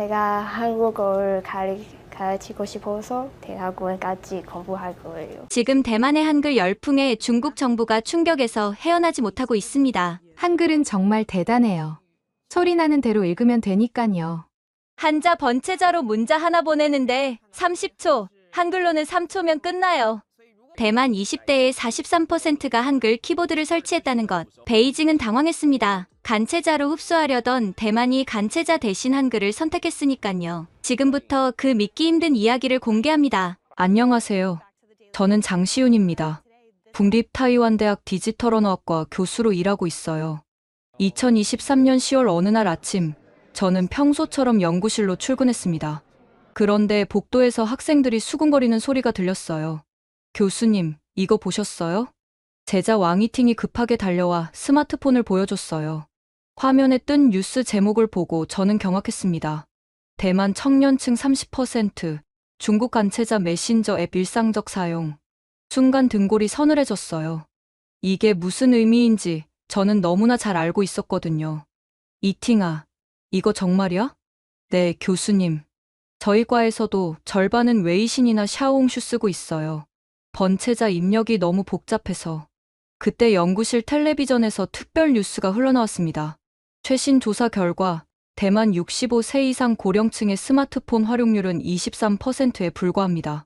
제가 한국어를 가르치고 싶어서 대학원까지 공부할 거예요. 지금 대만의 한글 열풍에 중국 정부가 충격에서 헤어나지 못하고 있습니다. 한글은 정말 대단해요. 소리 나는 대로 읽으면 되니까요. 한자 번체자로 문자 하나 보내는데 30초, 한글로는 3초면 끝나요. 대만 20대의 43%가 한글 키보드를 설치했다는 것. 베이징은 당황했습니다. 간체자로 흡수하려던 대만이 간체자 대신 한글을 선택했으니까요. 지금부터 그 믿기 힘든 이야기를 공개합니다. 안녕하세요. 저는 장시윤입니다. 국립 타이완대학 디지털 언어학과 교수로 일하고 있어요. 2023년 10월 어느 날 아침, 저는 평소처럼 연구실로 출근했습니다. 그런데 복도에서 학생들이 수군거리는 소리가 들렸어요. 교수님, 이거 보셨어요? 제자 왕이팅이 급하게 달려와 스마트폰을 보여줬어요. 화면에 뜬 뉴스 제목을 보고 저는 경악했습니다. 대만 청년층 30%, 중국 간체자 메신저 앱 일상적 사용. 순간 등골이 서늘해졌어요. 이게 무슨 의미인지 저는 너무나 잘 알고 있었거든요. 이팅아, 이거 정말이야? 네, 교수님. 저희 과에서도 절반은 웨이신이나 샤오홍슈 쓰고 있어요. 번체자 입력이 너무 복잡해서. 그때 연구실 텔레비전에서 특별 뉴스가 흘러나왔습니다. 최신 조사 결과 대만 65세 이상 고령층의 스마트폰 활용률은 23%에 불과합니다.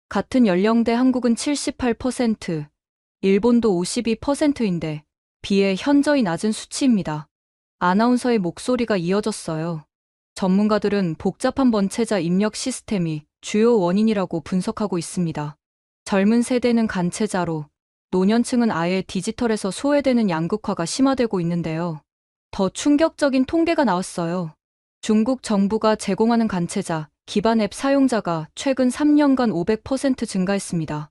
같은 연령대 한국은 78%, 일본도 52%인데 비해 현저히 낮은 수치입니다. 아나운서의 목소리가 이어졌어요. 전문가들은 복잡한 번체자 입력 시스템이 주요 원인이라고 분석하고 있습니다. 젊은 세대는 간체자로, 노년층은 아예 디지털에서 소외되는 양극화가 심화되고 있는데요. 더 충격적인 통계가 나왔어요. 중국 정부가 제공하는 간체자, 기반 앱 사용자가 최근 3년간 500% 증가했습니다.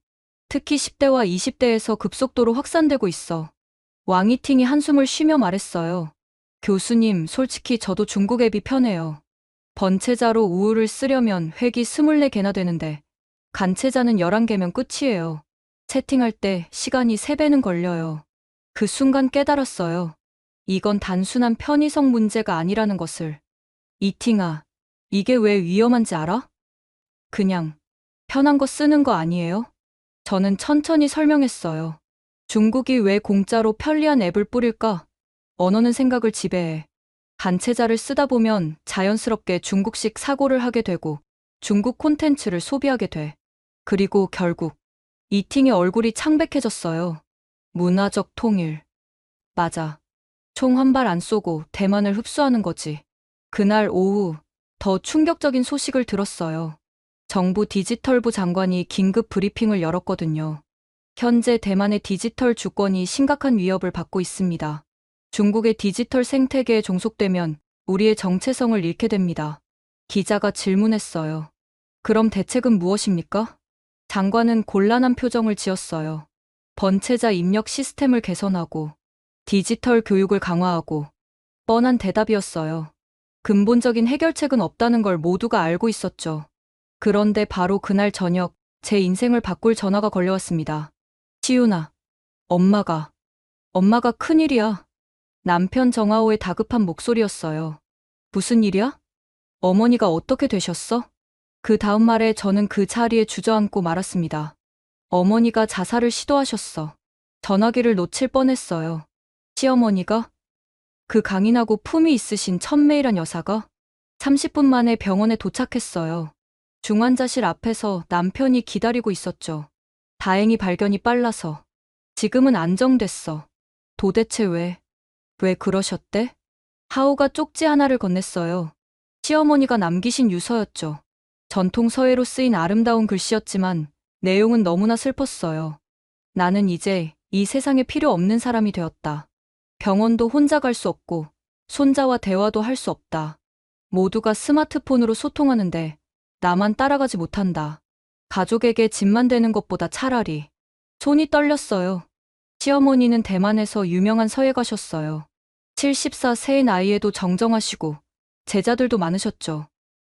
특히 10대와 20대에서 급속도로 확산되고 있어. 왕이팅이 한숨을 쉬며 말했어요. 교수님, 솔직히 저도 중국 앱이 편해요. 번체자로 우울을 쓰려면 획이 24개나 되는데 간체자는 11개면 끝이에요. 채팅할 때 시간이 3배는 걸려요. 그 순간 깨달았어요. 이건 단순한 편의성 문제가 아니라는 것을. 이팅아, 이게 왜 위험한지 알아? 그냥 편한 거 쓰는 거 아니에요? 저는 천천히 설명했어요. 중국이 왜 공짜로 편리한 앱을 뿌릴까? 언어는 생각을 지배해. 간체자를 쓰다 보면 자연스럽게 중국식 사고를 하게 되고 중국 콘텐츠를 소비하게 돼. 그리고 결국 이팅의 얼굴이 창백해졌어요. 문화적 통일. 맞아. 총 한 발 안 쏘고 대만을 흡수하는 거지. 그날 오후 더 충격적인 소식을 들었어요. 정부 디지털부 장관이 긴급 브리핑을 열었거든요. 현재 대만의 디지털 주권이 심각한 위협을 받고 있습니다. 중국의 디지털 생태계에 종속되면 우리의 정체성을 잃게 됩니다. 기자가 질문했어요. 그럼 대책은 무엇입니까? 장관은 곤란한 표정을 지었어요. 번체자 입력 시스템을 개선하고 디지털 교육을 강화하고 뻔한 대답이었어요. 근본적인 해결책은 없다는 걸 모두가 알고 있었죠. 그런데 바로 그날 저녁 제 인생을 바꿀 전화가 걸려왔습니다. 시윤아, 엄마가 큰일이야. 남편 정하오의 다급한 목소리였어요. 무슨 일이야? 어머니가 어떻게 되셨어? 그 다음 말에 저는 그 자리에 주저앉고 말았습니다. 어머니가 자살을 시도하셨어. 전화기를 놓칠 뻔했어요. 시어머니가? 그 강인하고 품이 있으신 천메이란 여사가? 30분 만에 병원에 도착했어요. 중환자실 앞에서 남편이 기다리고 있었죠. 다행히 발견이 빨라서. 지금은 안정됐어. 도대체 왜 그러셨대? 하오가 쪽지 하나를 건넸어요. 시어머니가 남기신 유서였죠. 전통 서예로 쓰인 아름다운 글씨였지만 내용은 너무나 슬펐어요. 나는 이제 이 세상에 필요 없는 사람이 되었다. 병원도 혼자 갈 수 없고 손자와 대화도 할 수 없다. 모두가 스마트폰으로 소통하는데 나만 따라가지 못한다. 가족에게 짐만 되는 것보다 차라리. 손이 떨렸어요. 시어머니는 대만에서 유명한 서예가셨어요. 74세의 나이에도 정정하시고 제자들도 많으셨죠.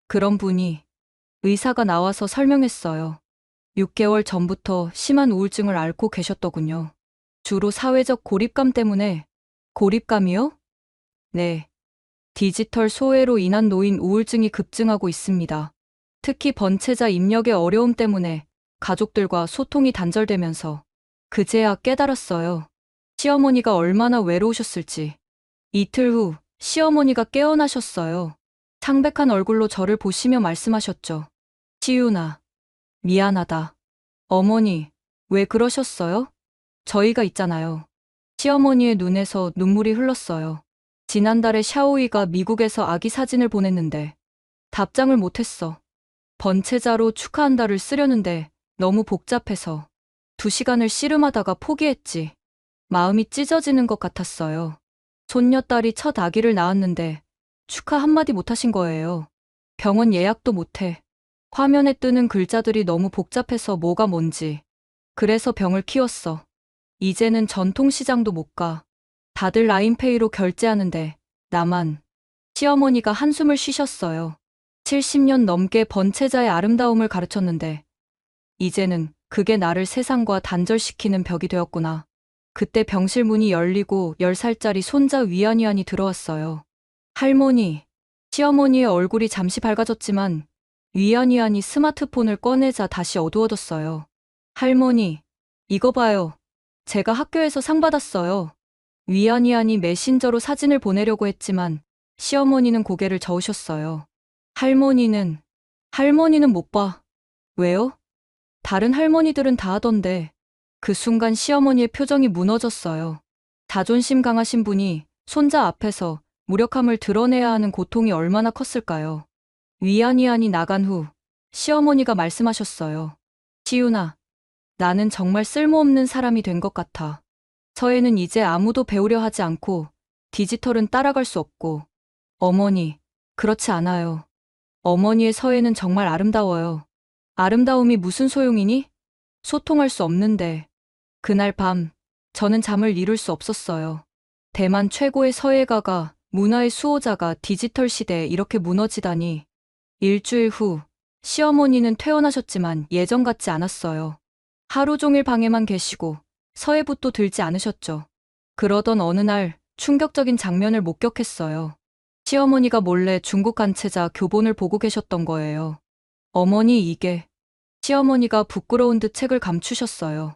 그런 분이 의사가 나와서 설명했어요. 6개월 전부터 심한 우울증을 앓고 계셨더군요. 주로 사회적 고립감 때문에. 고립감이요? 네. 디지털 소외로 인한 노인 우울증이 급증하고 있습니다. 특히 번체자 입력의 어려움 때문에 가족들과 소통이 단절되면서 그제야 깨달았어요. 시어머니가 얼마나 외로우셨을지. 이틀 후 시어머니가 깨어나셨어요. 창백한 얼굴로 저를 보시며 말씀하셨죠. 시윤아, 미안하다. 어머니, 왜 그러셨어요? 저희가 있잖아요. 시어머니의 눈에서 눈물이 흘렀어요. 지난달에 샤오이가 미국에서 아기 사진을 보냈는데 답장을 못했어. 번체자로 축하한다를 쓰려는데 너무 복잡해서 2시간을 씨름하다가 포기했지. 마음이 찢어지는 것 같았어요. 손녀딸이 첫 아기를 낳았는데 축하 한마디 못하신 거예요. 병원 예약도 못해. 화면에 뜨는 글자들이 너무 복잡해서 뭐가 뭔지. 그래서 병을 키웠어. 이제는 전통시장도 못 가. 다들 라인페이로 결제하는데 나만. 시어머니가 한숨을 쉬셨어요. 70년 넘게 번체자의 아름다움을 가르쳤는데 이제는 그게 나를 세상과 단절시키는 벽이 되었구나. 그때 병실 문이 열리고 10살짜리 손자 위안위안이 들어왔어요. 할머니, 시어머니의 얼굴이 잠시 밝아졌지만 위안위안이 스마트폰을 꺼내자 다시 어두워졌어요. 할머니, 이거 봐요. 제가 학교에서 상 받았어요. 위안위안이 메신저로 사진을 보내려고 했지만 시어머니는 고개를 저으셨어요. 할머니는 못 봐. 왜요? 다른 할머니들은 다 하던데. 그 순간 시어머니의 표정이 무너졌어요. 자존심 강하신 분이 손자 앞에서 무력함을 드러내야 하는 고통이 얼마나 컸을까요? 위안위안이 나간 후 시어머니가 말씀하셨어요. 시윤아, 나는 정말 쓸모없는 사람이 된 것 같아. 서예는 이제 아무도 배우려 하지 않고 디지털은 따라갈 수 없고. 어머니, 그렇지 않아요. 어머니의 서예는 정말 아름다워요. 아름다움이 무슨 소용이니? 소통할 수 없는데. 그날 밤, 저는 잠을 이룰 수 없었어요. 대만 최고의 서예가가, 문화의 수호자가 디지털 시대에 이렇게 무너지다니. 일주일 후, 시어머니는 퇴원하셨지만 예전 같지 않았어요. 하루 종일 방에만 계시고 서예붓도 들지 않으셨죠. 그러던 어느 날 충격적인 장면을 목격했어요. 시어머니가 몰래 중국 간체자 교본을 보고 계셨던 거예요. 어머니 이게. 시어머니가 부끄러운 듯 책을 감추셨어요.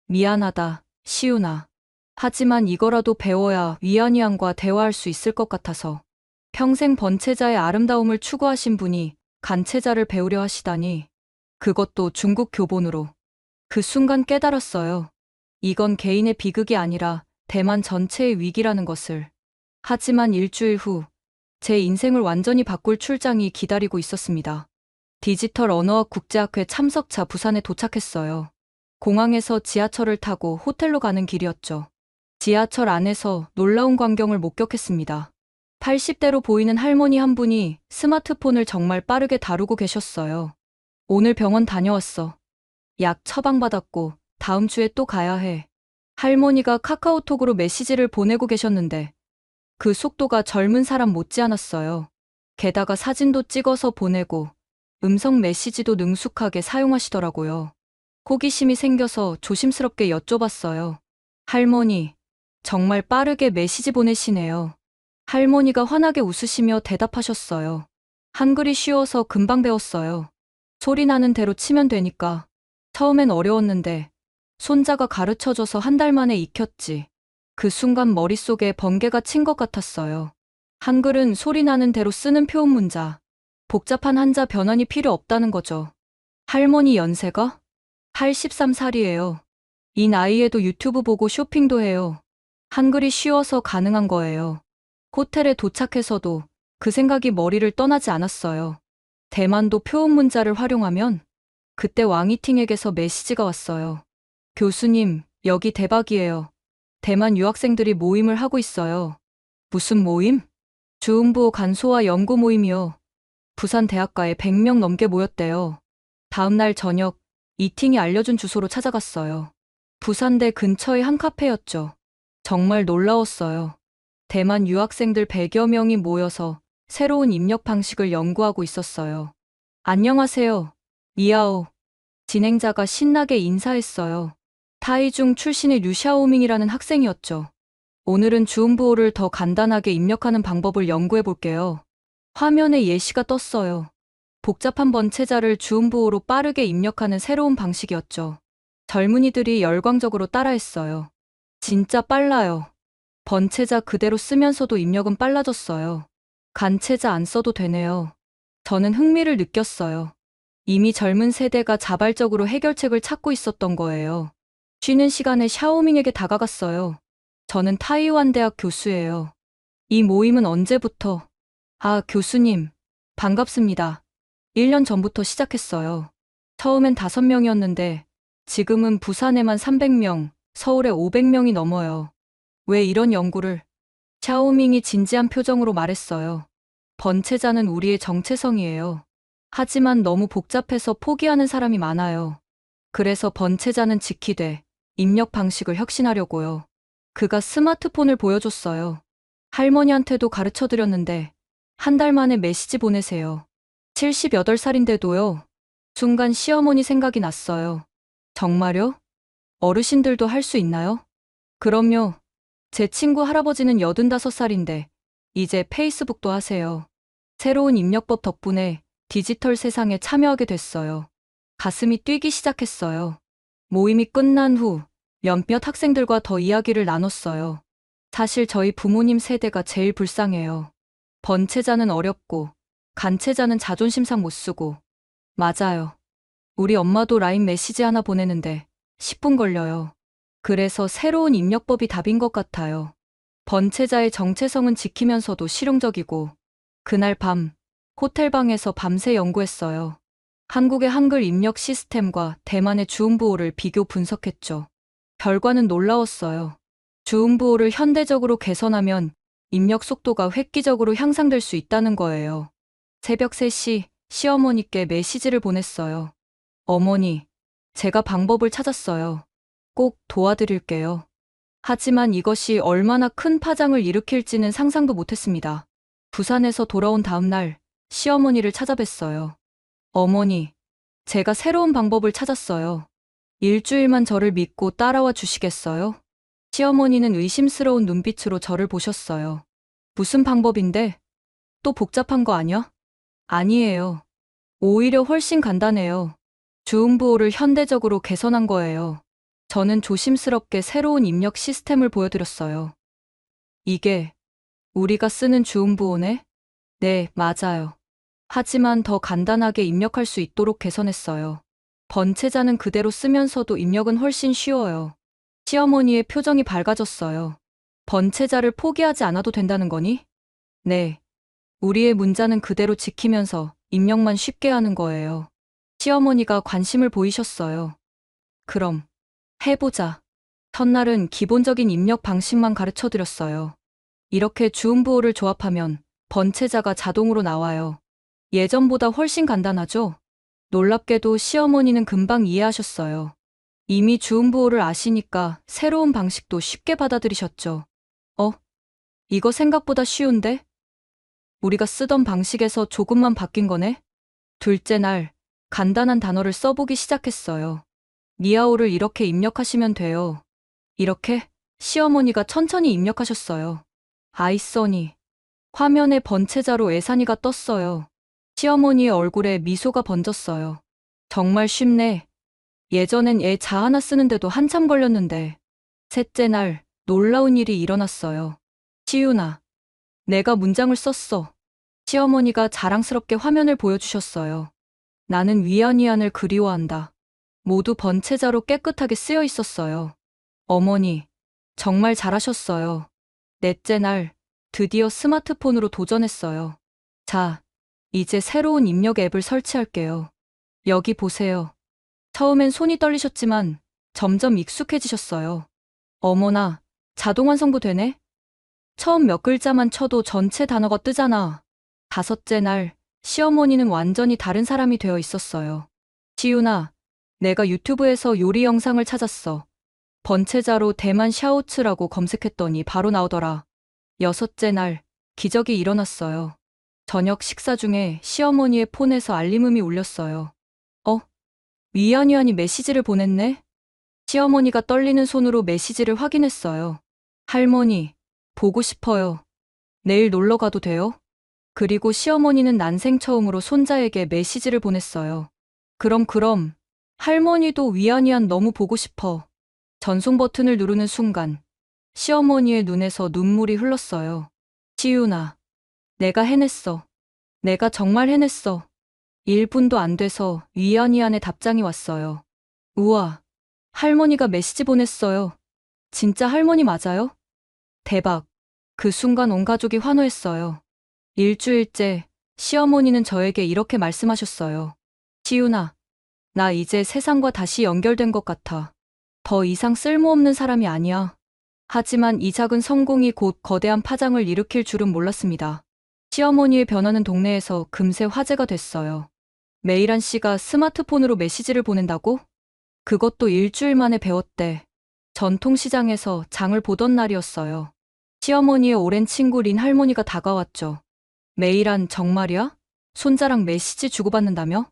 미안하다, 시윤아. 하지만 이거라도 배워야 위안위안과 대화할 수 있을 것 같아서. 평생 번체자의 아름다움을 추구하신 분이 간체자를 배우려 하시다니. 그것도 중국 교본으로. 그 순간 깨달았어요. 이건 개인의 비극이 아니라 대만 전체의 위기라는 것을. 하지만 일주일 후, 제 인생을 완전히 바꿀 출장이 기다리고 있었습니다. 디지털 언어학 국제학회 참석차 부산에 도착했어요. 공항에서 지하철을 타고 호텔로 가는 길이었죠. 지하철 안에서 놀라운 광경을 목격했습니다. 80대로 보이는 할머니 한 분이 스마트폰을 정말 빠르게 다루고 계셨어요. 오늘 병원 다녀왔어. 약 처방받았고 다음 주에 또 가야 해. 할머니가 카카오톡으로 메시지를 보내고 계셨는데 그 속도가 젊은 사람 못지않았어요. 게다가 사진도 찍어서 보내고 음성 메시지도 능숙하게 사용하시더라고요. 호기심이 생겨서 조심스럽게 여쭤봤어요. 할머니, 정말 빠르게 메시지 보내시네요. 할머니가 환하게 웃으시며 대답하셨어요. 한글이 쉬워서 금방 배웠어요. 소리 나는 대로 치면 되니까. 처음엔 어려웠는데 손자가 가르쳐줘서 1달 만에 익혔지. 그 순간 머릿속에 번개가 친 것 같았어요. 한글은 소리 나는 대로 쓰는 표현 문자. 복잡한 한자 변환이 필요 없다는 거죠. 할머니 연세가? 83살이에요. 이 나이에도 유튜브 보고 쇼핑도 해요. 한글이 쉬워서 가능한 거예요. 호텔에 도착해서도 그 생각이 머리를 떠나지 않았어요. 대만도 표현 문자를 활용하면? 그때 왕이팅에게서 메시지가 왔어요. 교수님, 여기 대박이에요. 대만 유학생들이 모임을 하고 있어요. 무슨 모임? 주흥부 간소화 연구 모임이요. 부산 대학가에 100명 넘게 모였대요. 다음 날 저녁 이팅이 알려준 주소로 찾아갔어요. 부산대 근처의 한 카페였죠. 정말 놀라웠어요. 대만 유학생들 100여 명이 모여서 새로운 입력 방식을 연구하고 있었어요. 안녕하세요. 이하오. 진행자가 신나게 인사했어요. 타이중 출신의 류샤오밍이라는 학생이었죠. 오늘은 주음부호를 더 간단하게 입력하는 방법을 연구해 볼게요. 화면에 예시가 떴어요. 복잡한 번체자를 주음부호로 빠르게 입력하는 새로운 방식이었죠. 젊은이들이 열광적으로 따라했어요. 진짜 빨라요. 번체자 그대로 쓰면서도 입력은 빨라졌어요. 간체자 안 써도 되네요. 저는 흥미를 느꼈어요. 이미 젊은 세대가 자발적으로 해결책을 찾고 있었던 거예요. 쉬는 시간에 샤오밍에게 다가갔어요. 저는 타이완 대학 교수예요. 이 모임은 언제부터? 아, 교수님. 반갑습니다. 1년 전부터 시작했어요. 처음엔 5명이었는데 지금은 부산에만 300명, 서울에 500명이 넘어요. 왜 이런 연구를? 샤오밍이 진지한 표정으로 말했어요. 번체자는 우리의 정체성이에요. 하지만 너무 복잡해서 포기하는 사람이 많아요. 그래서 번체자는 지키되 입력 방식을 혁신하려고요. 그가 스마트폰을 보여줬어요. 할머니한테도 가르쳐 드렸는데 한 달 만에 메시지 보내세요. 78살인데도요. 순간 시어머니 생각이 났어요. 정말요? 어르신들도 할 수 있나요? 그럼요. 제 친구 할아버지는 85살인데 이제 페이스북도 하세요. 새로운 입력법 덕분에 디지털 세상에 참여하게 됐어요. 가슴이 뛰기 시작했어요. 모임이 끝난 후 몇몇 학생들과 더 이야기를 나눴어요. 사실 저희 부모님 세대가 제일 불쌍해요. 번체자는 어렵고 간체자는 자존심상 못 쓰고. 맞아요. 우리 엄마도 라인 메시지 하나 보내는데 10분 걸려요. 그래서 새로운 입력법이 답인 것 같아요. 번체자의 정체성은 지키면서도 실용적이고. 그날 밤 호텔방에서 밤새 연구했어요. 한국의 한글 입력 시스템과 대만의 주음부호를 비교 분석했죠. 결과는 놀라웠어요. 주음부호를 현대적으로 개선하면 입력 속도가 획기적으로 향상될 수 있다는 거예요. 새벽 3시 시어머니께 메시지를 보냈어요. 어머니, 제가 방법을 찾았어요. 꼭 도와드릴게요. 하지만 이것이 얼마나 큰 파장을 일으킬지는 상상도 못했습니다. 부산에서 돌아온 다음 날 시어머니를 찾아뵀어요. 어머니, 제가 새로운 방법을 찾았어요. 일주일만 저를 믿고 따라와 주시겠어요? 시어머니는 의심스러운 눈빛으로 저를 보셨어요. 무슨 방법인데? 또 복잡한 거 아니야? 아니에요. 오히려 훨씬 간단해요. 주음부호를 현대적으로 개선한 거예요. 저는 조심스럽게 새로운 입력 시스템을 보여드렸어요. 이게 우리가 쓰는 주음부호네? 네, 맞아요. 하지만 더 간단하게 입력할 수 있도록 개선했어요. 번체자는 그대로 쓰면서도 입력은 훨씬 쉬워요. 시어머니의 표정이 밝아졌어요. 번체자를 포기하지 않아도 된다는 거니? 네. 우리의 문자는 그대로 지키면서 입력만 쉽게 하는 거예요. 시어머니가 관심을 보이셨어요. 그럼 해보자. 첫날은 기본적인 입력 방식만 가르쳐 드렸어요. 이렇게 주음부호를 조합하면 번체자가 자동으로 나와요. 예전보다 훨씬 간단하죠? 놀랍게도 시어머니는 금방 이해하셨어요. 이미 주음부호를 아시니까 새로운 방식도 쉽게 받아들이셨죠. 이거 생각보다 쉬운데? 우리가 쓰던 방식에서 조금만 바뀐 거네? 둘째 날, 간단한 단어를 써보기 시작했어요. 니아오를 이렇게 입력하시면 돼요. 이렇게 시어머니가 천천히 입력하셨어요. 아이써니. 화면에 번체자로 애산이가 떴어요. 시어머니의 얼굴에 미소가 번졌어요. 정말 쉽네. 예전엔 애 자 하나 쓰는데도 한참 걸렸는데. 셋째 날, 놀라운 일이 일어났어요. 시윤아, 내가 문장을 썼어. 시어머니가 자랑스럽게 화면을 보여주셨어요. 나는 위안위안을 그리워한다. 모두 번체자로 깨끗하게 쓰여 있었어요. 어머니, 정말 잘하셨어요. 넷째 날, 드디어 스마트폰으로 도전했어요. 자, 이제 새로운 입력 앱을 설치할게요. 여기 보세요. 처음엔 손이 떨리셨지만 점점 익숙해지셨어요. 어머나, 자동 완성도 되네? 처음 몇 글자만 쳐도 전체 단어가 뜨잖아. 다섯째 날, 시어머니는 완전히 다른 사람이 되어 있었어요. 시윤아, 내가 유튜브에서 요리 영상을 찾았어. 번체자로 대만 샤오츠라고 검색했더니 바로 나오더라. 여섯째 날, 기적이 일어났어요. 저녁 식사 중에 시어머니의 폰에서 알림음이 울렸어요. 위안위안이 메시지를 보냈네? 시어머니가 떨리는 손으로 메시지를 확인했어요. 할머니, 보고 싶어요. 내일 놀러 가도 돼요? 그리고 시어머니는 난생 처음으로 손자에게 메시지를 보냈어요. 그럼. 할머니도 위안위안 너무 보고 싶어. 전송 버튼을 누르는 순간 시어머니의 눈에서 눈물이 흘렀어요. 시윤아, 내가 해냈어. 내가 정말 해냈어. 1분도 안 돼서 위안위안의 답장이 왔어요. 우와, 할머니가 메시지 보냈어요. 진짜 할머니 맞아요? 대박. 그 순간 온 가족이 환호했어요. 일주일째 시어머니는 저에게 이렇게 말씀하셨어요. 시윤아, 나 이제 세상과 다시 연결된 것 같아. 더 이상 쓸모없는 사람이 아니야. 하지만 이 작은 성공이 곧 거대한 파장을 일으킬 줄은 몰랐습니다. 시어머니의 변화는 동네에서 금세 화제가 됐어요. 메이란 씨가 스마트폰으로 메시지를 보낸다고? 그것도 일주일 만에 배웠대. 전통시장에서 장을 보던 날이었어요. 시어머니의 오랜 친구 린 할머니가 다가왔죠. 메이란 정말이야? 손자랑 메시지 주고받는다며?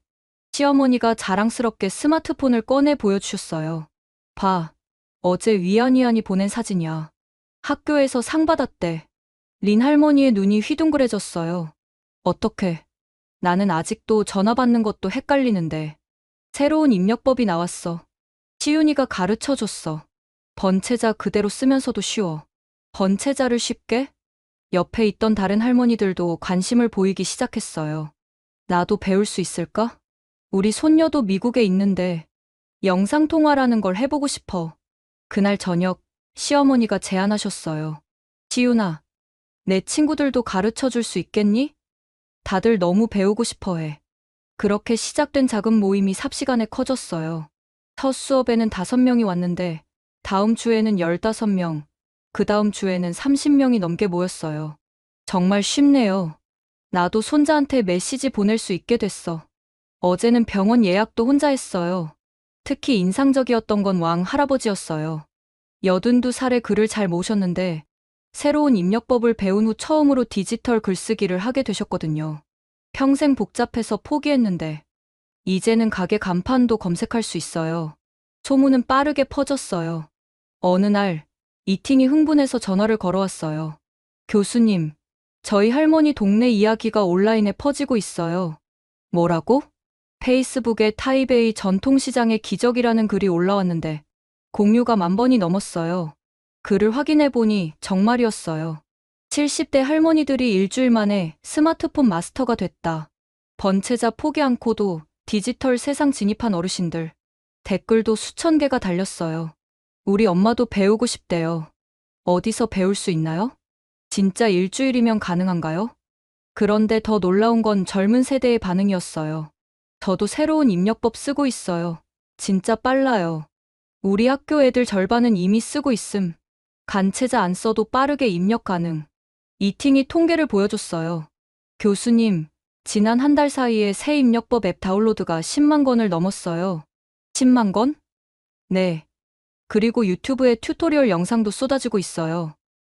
시어머니가 자랑스럽게 스마트폰을 꺼내 보여주셨어요. 봐, 어제 위안위안이 보낸 사진이야. 학교에서 상 받았대. 린 할머니의 눈이 휘둥그레졌어요. 어떡해. 나는 아직도 전화 받는 것도 헷갈리는데. 새로운 입력법이 나왔어. 시윤이가 가르쳐줬어. 번체자 그대로 쓰면서도 쉬워. 번체자를 쉽게? 옆에 있던 다른 할머니들도 관심을 보이기 시작했어요. 나도 배울 수 있을까? 우리 손녀도 미국에 있는데 영상통화라는 걸 해보고 싶어. 그날 저녁 시어머니가 제안하셨어요. 시윤아, 내 친구들도 가르쳐 줄 수 있겠니? 다들 너무 배우고 싶어 해. 그렇게 시작된 작은 모임이 삽시간에 커졌어요. 첫 수업에는 5명이 왔는데 다음 주에는 15명, 그 다음 주에는 30명이 넘게 모였어요. 정말 쉽네요. 나도 손자한테 메시지 보낼 수 있게 됐어. 어제는 병원 예약도 혼자 했어요. 특히 인상적이었던 건 왕 할아버지였어요. 82살에 글을 잘 모셨는데 새로운 입력법을 배운 후 처음으로 디지털 글쓰기를 하게 되셨거든요. 평생 복잡해서 포기했는데 이제는 가게 간판도 검색할 수 있어요. 소문은 빠르게 퍼졌어요. 어느 날 이팅이 흥분해서 전화를 걸어왔어요. 교수님, 저희 할머니 동네 이야기가 온라인에 퍼지고 있어요. 뭐라고? 페이스북에 타이베이 전통시장의 기적이라는 글이 올라왔는데 공유가 10,000번이 넘었어요. 글을 확인해보니 정말이었어요. 70대 할머니들이 일주일 만에 스마트폰 마스터가 됐다. 번체자 포기 않고도 디지털 세상 진입한 어르신들. 댓글도 수천 개가 달렸어요. 우리 엄마도 배우고 싶대요. 어디서 배울 수 있나요? 진짜 일주일이면 가능한가요? 그런데 더 놀라운 건 젊은 세대의 반응이었어요. 저도 새로운 입력법 쓰고 있어요. 진짜 빨라요. 우리 학교 애들 절반은 이미 쓰고 있음. 간체자 안 써도 빠르게 입력 가능. 이팅이 통계를 보여줬어요. 교수님, 지난 한 달 사이에 새 입력법 앱 다운로드가 10만 건을 넘었어요. 10만 건? 네. 그리고 유튜브에 튜토리얼 영상도 쏟아지고 있어요.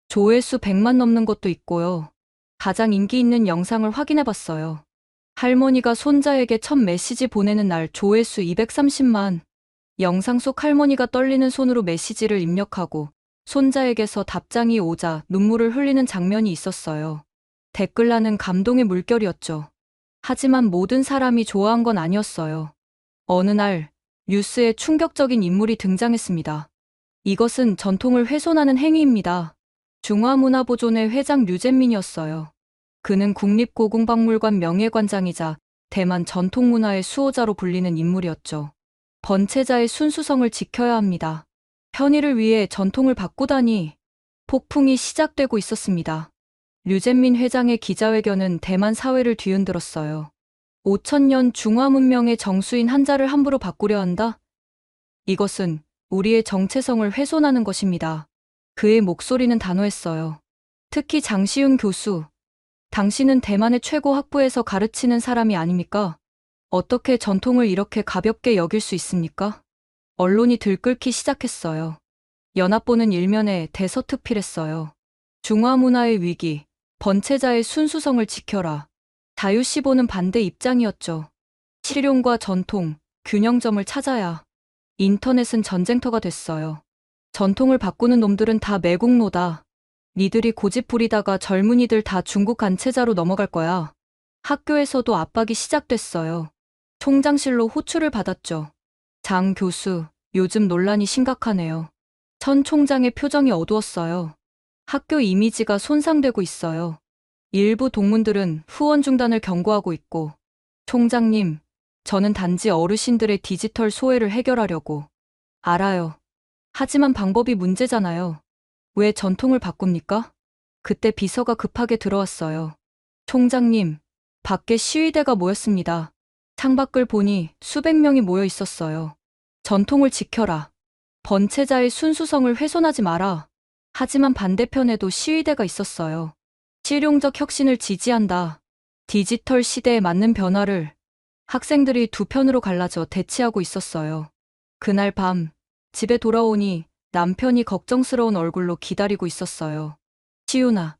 조회수 100만 넘는 것도 있고요. 가장 인기 있는 영상을 확인해봤어요. 할머니가 손자에게 첫 메시지 보내는 날 조회수 230만. 영상 속 할머니가 떨리는 손으로 메시지를 입력하고 손자에게서 답장이 오자 눈물을 흘리는 장면이 있었어요. 댓글란은 감동의 물결이었죠. 하지만 모든 사람이 좋아한 건 아니었어요. 어느 날 뉴스에 충격적인 인물이 등장했습니다. 이것은 전통을 훼손하는 행위입니다. 중화문화보존회 회장 류잼민이었어요. 그는 국립고궁박물관 명예관장이자 대만 전통문화의 수호자로 불리는 인물이었죠. 번체자의 순수성을 지켜야 합니다. 편의를 위해 전통을 바꾸다니. 폭풍이 시작되고 있었습니다. 류잼민 회장의 기자회견은 대만 사회를 뒤흔들었어요. 5000년 중화문명의 정수인 한자를 함부로 바꾸려 한다? 이것은 우리의 정체성을 훼손하는 것입니다. 그의 목소리는 단호했어요. 특히 장시윤 교수. 당신은 대만의 최고 학부에서 가르치는 사람이 아닙니까? 어떻게 전통을 이렇게 가볍게 여길 수 있습니까? 언론이 들끓기 시작했어요. 연합보는 일면에 대서특필했어요. 중화문화의 위기, 번체자의 순수성을 지켜라. 자유시보는 반대 입장이었죠. 실용과 전통, 균형점을 찾아야. 인터넷은 전쟁터가 됐어요. 전통을 바꾸는 놈들은 다 매국노다. 니들이 고집 부리다가 젊은이들 다 중국 간체자로 넘어갈 거야. 학교에서도 압박이 시작됐어요. 총장실로 호출을 받았죠. 장 교수, 요즘 논란이 심각하네요. 천 총장의 표정이 어두웠어요. 학교 이미지가 손상되고 있어요. 일부 동문들은 후원 중단을 경고하고 있고, 총장님, 저는 단지 어르신들의 디지털 소외를 해결하려고. 알아요. 하지만 방법이 문제잖아요. 왜 전통을 바꿉니까? 그때 비서가 급하게 들어왔어요. 총장님, 밖에 시위대가 모였습니다. 창밖을 보니 수백 명이 모여 있었어요. 전통을 지켜라. 번체자의 순수성을 훼손하지 마라. 하지만 반대편에도 시위대가 있었어요. 실용적 혁신을 지지한다. 디지털 시대에 맞는 변화를. 학생들이 두 편으로 갈라져 대치하고 있었어요. 그날 밤, 집에 돌아오니 남편이 걱정스러운 얼굴로 기다리고 있었어요. 시윤아,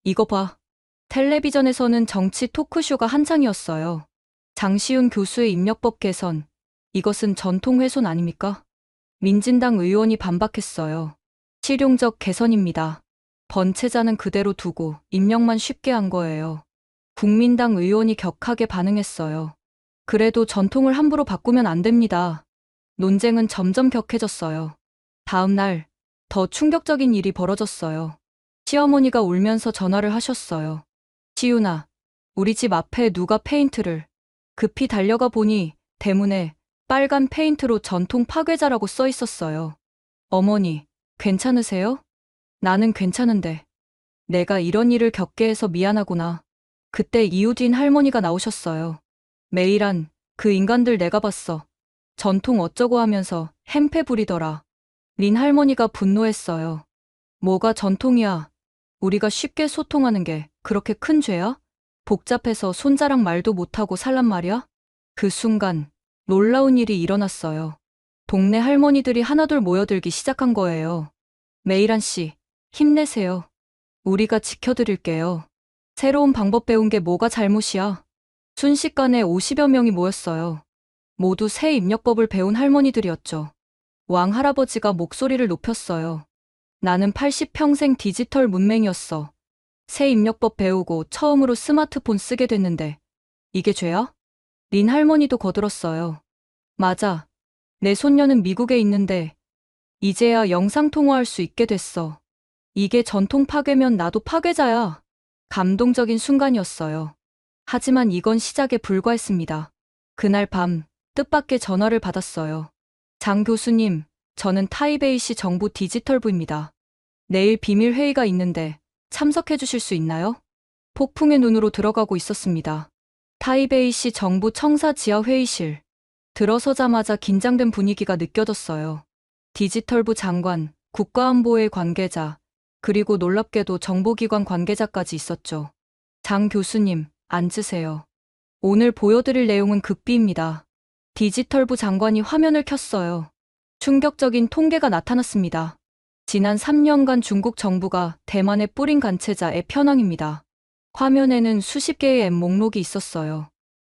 이거 봐. 텔레비전에서는 정치 토크쇼가 한창이었어요. 장시훈 교수의 입력법 개선. 이것은 전통 훼손 아닙니까? 민진당 의원이 반박했어요. 실용적 개선입니다. 번체자는 그대로 두고 입력만 쉽게 한 거예요. 국민당 의원이 격하게 반응했어요. 그래도 전통을 함부로 바꾸면 안 됩니다. 논쟁은 점점 격해졌어요. 다음 날, 더 충격적인 일이 벌어졌어요. 시어머니가 울면서 전화를 하셨어요. 시윤아, 우리 집 앞에 누가 페인트를. 급히 달려가 보니 대문에 빨간 페인트로 전통 파괴자라고 써 있었어요. 어머니, 괜찮으세요? 나는 괜찮은데. 내가 이런 일을 겪게 해서 미안하구나. 그때 이웃인 할머니가 나오셨어요. 메이란, 그 인간들 내가 봤어. 전통 어쩌고 하면서 행패 부리더라. 린 할머니가 분노했어요. 뭐가 전통이야? 우리가 쉽게 소통하는 게 그렇게 큰 죄야? 복잡해서 손자랑 말도 못하고 살란 말이야? 그 순간 놀라운 일이 일어났어요. 동네 할머니들이 하나둘 모여들기 시작한 거예요. 메이란 씨, 힘내세요. 우리가 지켜드릴게요. 새로운 방법 배운 게 뭐가 잘못이야? 순식간에 50여 명이 모였어요. 모두 새 입력법을 배운 할머니들이었죠. 왕 할아버지가 목소리를 높였어요. 나는 80평생 디지털 문맹이었어. 새 입력법 배우고 처음으로 스마트폰 쓰게 됐는데 이게 죄야? 린 할머니도 거들었어요. 맞아. 내 손녀는 미국에 있는데 이제야 영상통화할 수 있게 됐어. 이게 전통 파괴면 나도 파괴자야. 감동적인 순간이었어요. 하지만 이건 시작에 불과했습니다. 그날 밤 뜻밖의 전화를 받았어요. 장 교수님, 저는 타이베이시 정부 디지털부입니다. 내일 비밀 회의가 있는데 참석해 주실 수 있나요? 폭풍의 눈으로 들어가고 있었습니다. 타이베이시 정부 청사 지하 회의실. 들어서자마자 긴장된 분위기가 느껴졌어요. 디지털부 장관, 국가안보회 관계자, 그리고 놀랍게도 정보기관 관계자까지 있었죠. 장 교수님, 앉으세요. 오늘 보여드릴 내용은 극비입니다. 디지털부 장관이 화면을 켰어요. 충격적인 통계가 나타났습니다. 지난 3년간 중국 정부가 대만에 뿌린 간체자 앱 현황입니다. 화면에는 수십 개의 앱 목록이 있었어요.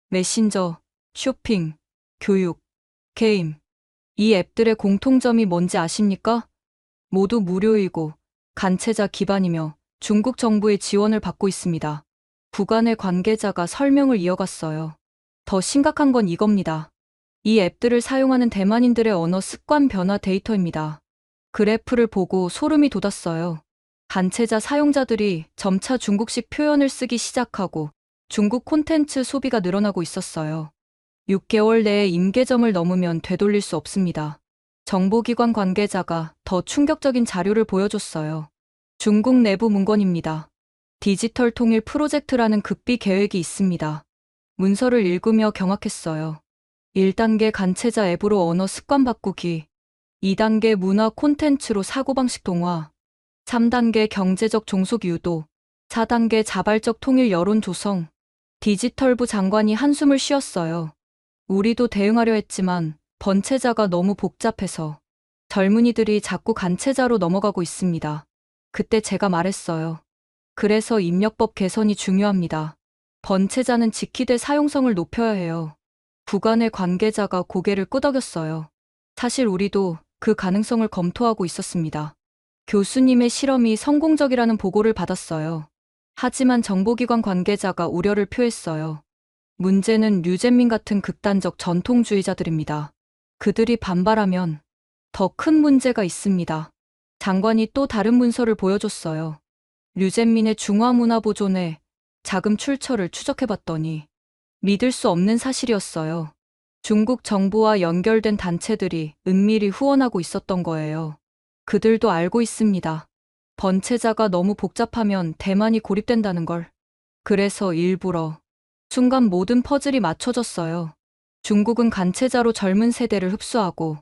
메신저, 쇼핑, 교육, 게임. 이 앱들의 공통점이 뭔지 아십니까? 모두 무료이고 간체자 기반이며 중국 정부의 지원을 받고 있습니다. 구간의 관계자가 설명을 이어갔어요. 더 심각한 건 이겁니다. 이 앱들을 사용하는 대만인들의 언어 습관 변화 데이터입니다. 그래프를 보고 소름이 돋았어요. 간체자 사용자들이 점차 중국식 표현을 쓰기 시작하고 중국 콘텐츠 소비가 늘어나고 있었어요. 6개월 내에 임계점을 넘으면 되돌릴 수 없습니다. 정보기관 관계자가 더 충격적인 자료를 보여줬어요. 중국 내부 문건입니다. 디지털 통일 프로젝트라는 극비 계획이 있습니다. 문서를 읽으며 경악했어요. 1단계 간체자 앱으로 언어 습관 바꾸기, 2단계 문화 콘텐츠로 사고방식 동화, 3단계 경제적 종속 유도, 4단계 자발적 통일 여론 조성. 디지털부 장관이 한숨을 쉬었어요. 우리도 대응하려 했지만 번체자가 너무 복잡해서 젊은이들이 자꾸 간체자로 넘어가고 있습니다. 그때 제가 말했어요. 그래서 입력법 개선이 중요합니다. 번체자는 지키되 사용성을 높여야 해요. 구간의 관계자가 고개를 끄덕였어요. 사실 우리도 그 가능성을 검토하고 있었습니다. 교수님의 실험이 성공적이라는 보고를 받았어요. 하지만 정보기관 관계자가 우려를 표했어요. 문제는 류젠민 같은 극단적 전통주의자들입니다. 그들이 반발하면 더 큰 문제가 있습니다. 장관이 또 다른 문서를 보여줬어요. 류젠민의 중화문화보존회 자금 출처를 추적해봤더니 믿을 수 없는 사실이었어요. 중국 정부와 연결된 단체들이 은밀히 후원하고 있었던 거예요. 그들도 알고 있습니다. 번체자가 너무 복잡하면 대만이 고립된다는 걸. 그래서 일부러 순간 모든 퍼즐이 맞춰졌어요. 중국은 간체자로 젊은 세대를 흡수하고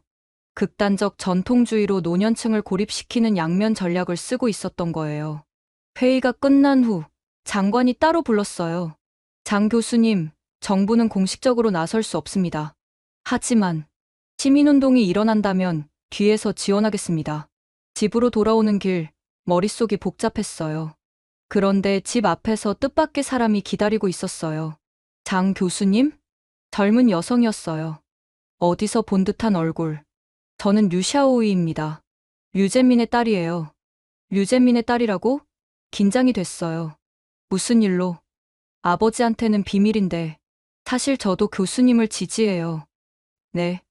극단적 전통주의로 노년층을 고립시키는 양면 전략을 쓰고 있었던 거예요. 회의가 끝난 후 장관이 따로 불렀어요. 장 교수님, 정부는 공식적으로 나설 수 없습니다. 하지만 시민운동이 일어난다면 뒤에서 지원하겠습니다. 집으로 돌아오는 길, 머릿속이 복잡했어요. 그런데 집 앞에서 뜻밖의 사람이 기다리고 있었어요. 장 교수님? 젊은 여성이었어요. 어디서 본 듯한 얼굴. 저는 류샤오이입니다. 류젠민의 딸이에요. 류젠민의 딸이라고? 긴장이 됐어요. 무슨 일로? 아버지한테는 비밀인데 사실 저도 교수님을 지지해요. 네.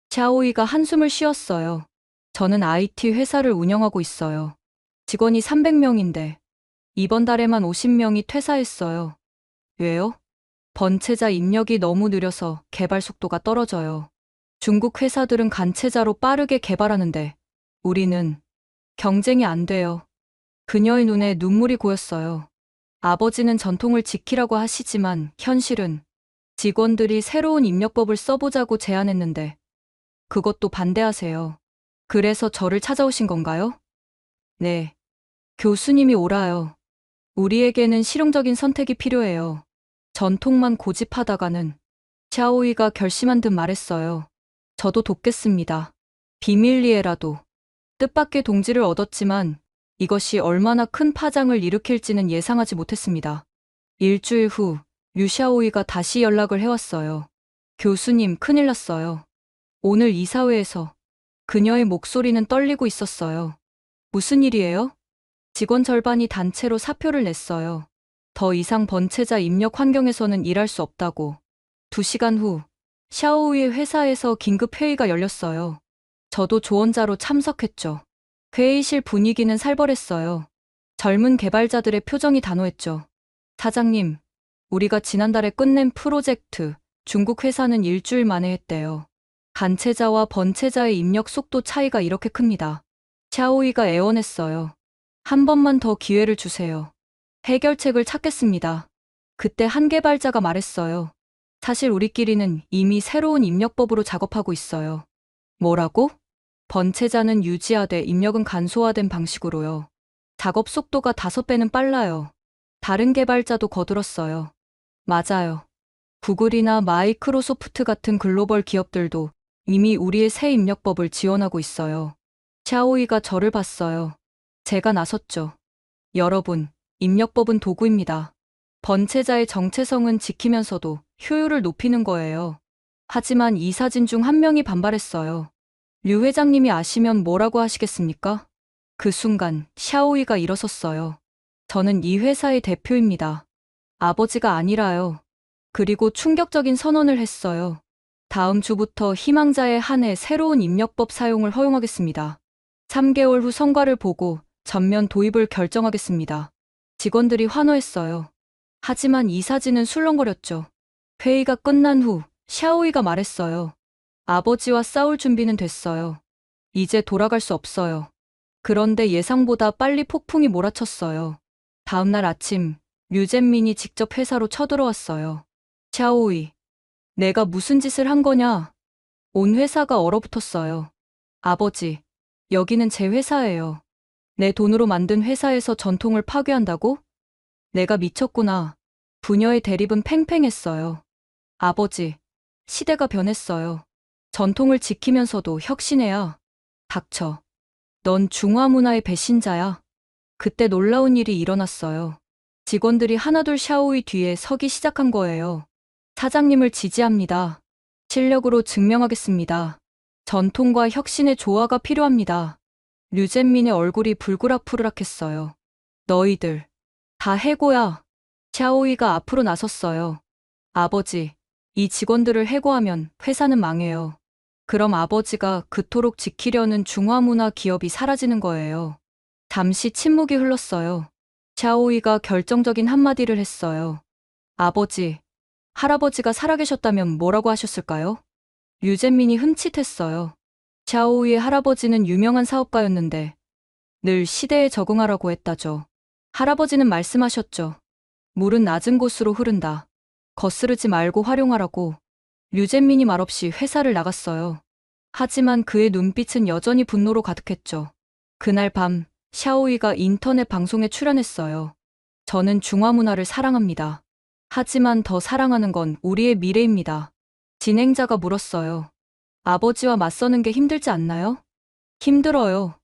샤오이가 한숨을 쉬었어요. 저는 IT 회사를 운영하고 있어요. 직원이 300명인데 이번 달에만 50명이 퇴사했어요. 왜요? 번체자 입력이 너무 느려서 개발 속도가 떨어져요. 중국 회사들은 간체자로 빠르게 개발하는데 우리는 경쟁이 안 돼요. 그녀의 눈에 눈물이 고였어요. 아버지는 전통을 지키라고 하시지만 현실은 직원들이 새로운 입력법을 써보자고 제안했는데 그것도 반대하세요. 그래서 저를 찾아오신 건가요? 네. 교수님이 옳아요. 우리에게는 실용적인 선택이 필요해요. 전통만 고집하다가는 샤오이가 결심한 듯 말했어요. 저도 돕겠습니다. 비밀리에라도. 뜻밖의 동지를 얻었지만 이것이 얼마나 큰 파장을 일으킬지는 예상하지 못했습니다. 일주일 후 류샤오이가 다시 연락을 해왔어요. 교수님, 큰일 났어요. 오늘 이사회에서 그녀의 목소리는 떨리고 있었어요. 무슨 일이에요? 직원 절반이 단체로 사표를 냈어요. 더 이상 번체자 입력 환경에서는 일할 수 없다고. 2시간 후 샤오이의 회사에서 긴급 회의가 열렸어요. 저도 조언자로 참석했죠. 회의실 분위기는 살벌했어요. 젊은 개발자들의 표정이 단호했죠. 사장님, 우리가 지난달에 끝낸 프로젝트, 중국 회사는 일주일 만에 했대요. 간체자와 번체자의 입력 속도 차이가 이렇게 큽니다. 샤오이가 애원했어요. 한 번만 더 기회를 주세요. 해결책을 찾겠습니다. 그때 한 개발자가 말했어요. 사실 우리끼리는 이미 새로운 입력법으로 작업하고 있어요. 뭐라고? 번체자는 유지하되 입력은 간소화된 방식으로요. 작업 속도가 5배는 빨라요. 다른 개발자도 거들었어요. 맞아요. 구글이나 마이크로소프트 같은 글로벌 기업들도 이미 우리의 새 입력법을 지원하고 있어요. 샤오이가 저를 봤어요. 제가 나섰죠. 여러분, 입력법은 도구입니다. 번체자의 정체성은 지키면서도 효율을 높이는 거예요. 하지만 이사진 중 한 명이 반발했어요. 류 회장님이 아시면 뭐라고 하시겠습니까? 그 순간 샤오이가 일어섰어요. 저는 이 회사의 대표입니다. 아버지가 아니라요. 그리고 충격적인 선언을 했어요. 다음 주부터 희망자에 한해 새로운 입력법 사용을 허용하겠습니다. 3개월 후 성과를 보고 전면 도입을 결정하겠습니다. 직원들이 환호했어요. 하지만 이사진은 술렁거렸죠. 회의가 끝난 후 샤오이가 말했어요. 아버지와 싸울 준비는 됐어요. 이제 돌아갈 수 없어요. 그런데 예상보다 빨리 폭풍이 몰아쳤어요. 다음 날 아침 류젠민이 직접 회사로 쳐들어왔어요. 샤오이, 내가 무슨 짓을 한 거냐? 온 회사가 얼어붙었어요. 아버지, 여기는 제 회사예요. 내 돈으로 만든 회사에서 전통을 파괴한다고? 내가 미쳤구나. 부녀의 대립은 팽팽했어요. 아버지, 시대가 변했어요. 전통을 지키면서도 혁신해야. 닥쳐. 넌 중화문화의 배신자야. 그때 놀라운 일이 일어났어요. 직원들이 하나둘 샤오이 뒤에 서기 시작한 거예요. 사장님을 지지합니다. 실력으로 증명하겠습니다. 전통과 혁신의 조화가 필요합니다. 류잼민의 얼굴이 불그락푸르락했어요. 너희들 다 해고야. 샤오이가 앞으로 나섰어요. 아버지, 이 직원들을 해고하면 회사는 망해요. 그럼 아버지가 그토록 지키려는 중화문화 기업이 사라지는 거예요. 잠시 침묵이 흘렀어요. 샤오이가 결정적인 한마디를 했어요. 아버지, 할아버지가 살아계셨다면 뭐라고 하셨을까요? 류잼민이 흠칫했어요. 샤오이의 할아버지는 유명한 사업가였는데 늘 시대에 적응하라고 했다죠. 할아버지는 말씀하셨죠. 물은 낮은 곳으로 흐른다. 거스르지 말고 활용하라고. 류잼민이 말없이 회사를 나갔어요. 하지만 그의 눈빛은 여전히 분노로 가득했죠. 그날 밤 샤오이가 인터넷 방송에 출연했어요. 저는 중화문화를 사랑합니다. 하지만 더 사랑하는 건 우리의 미래입니다. 진행자가 물었어요. 아버지와 맞서는 게 힘들지 않나요? 힘들어요.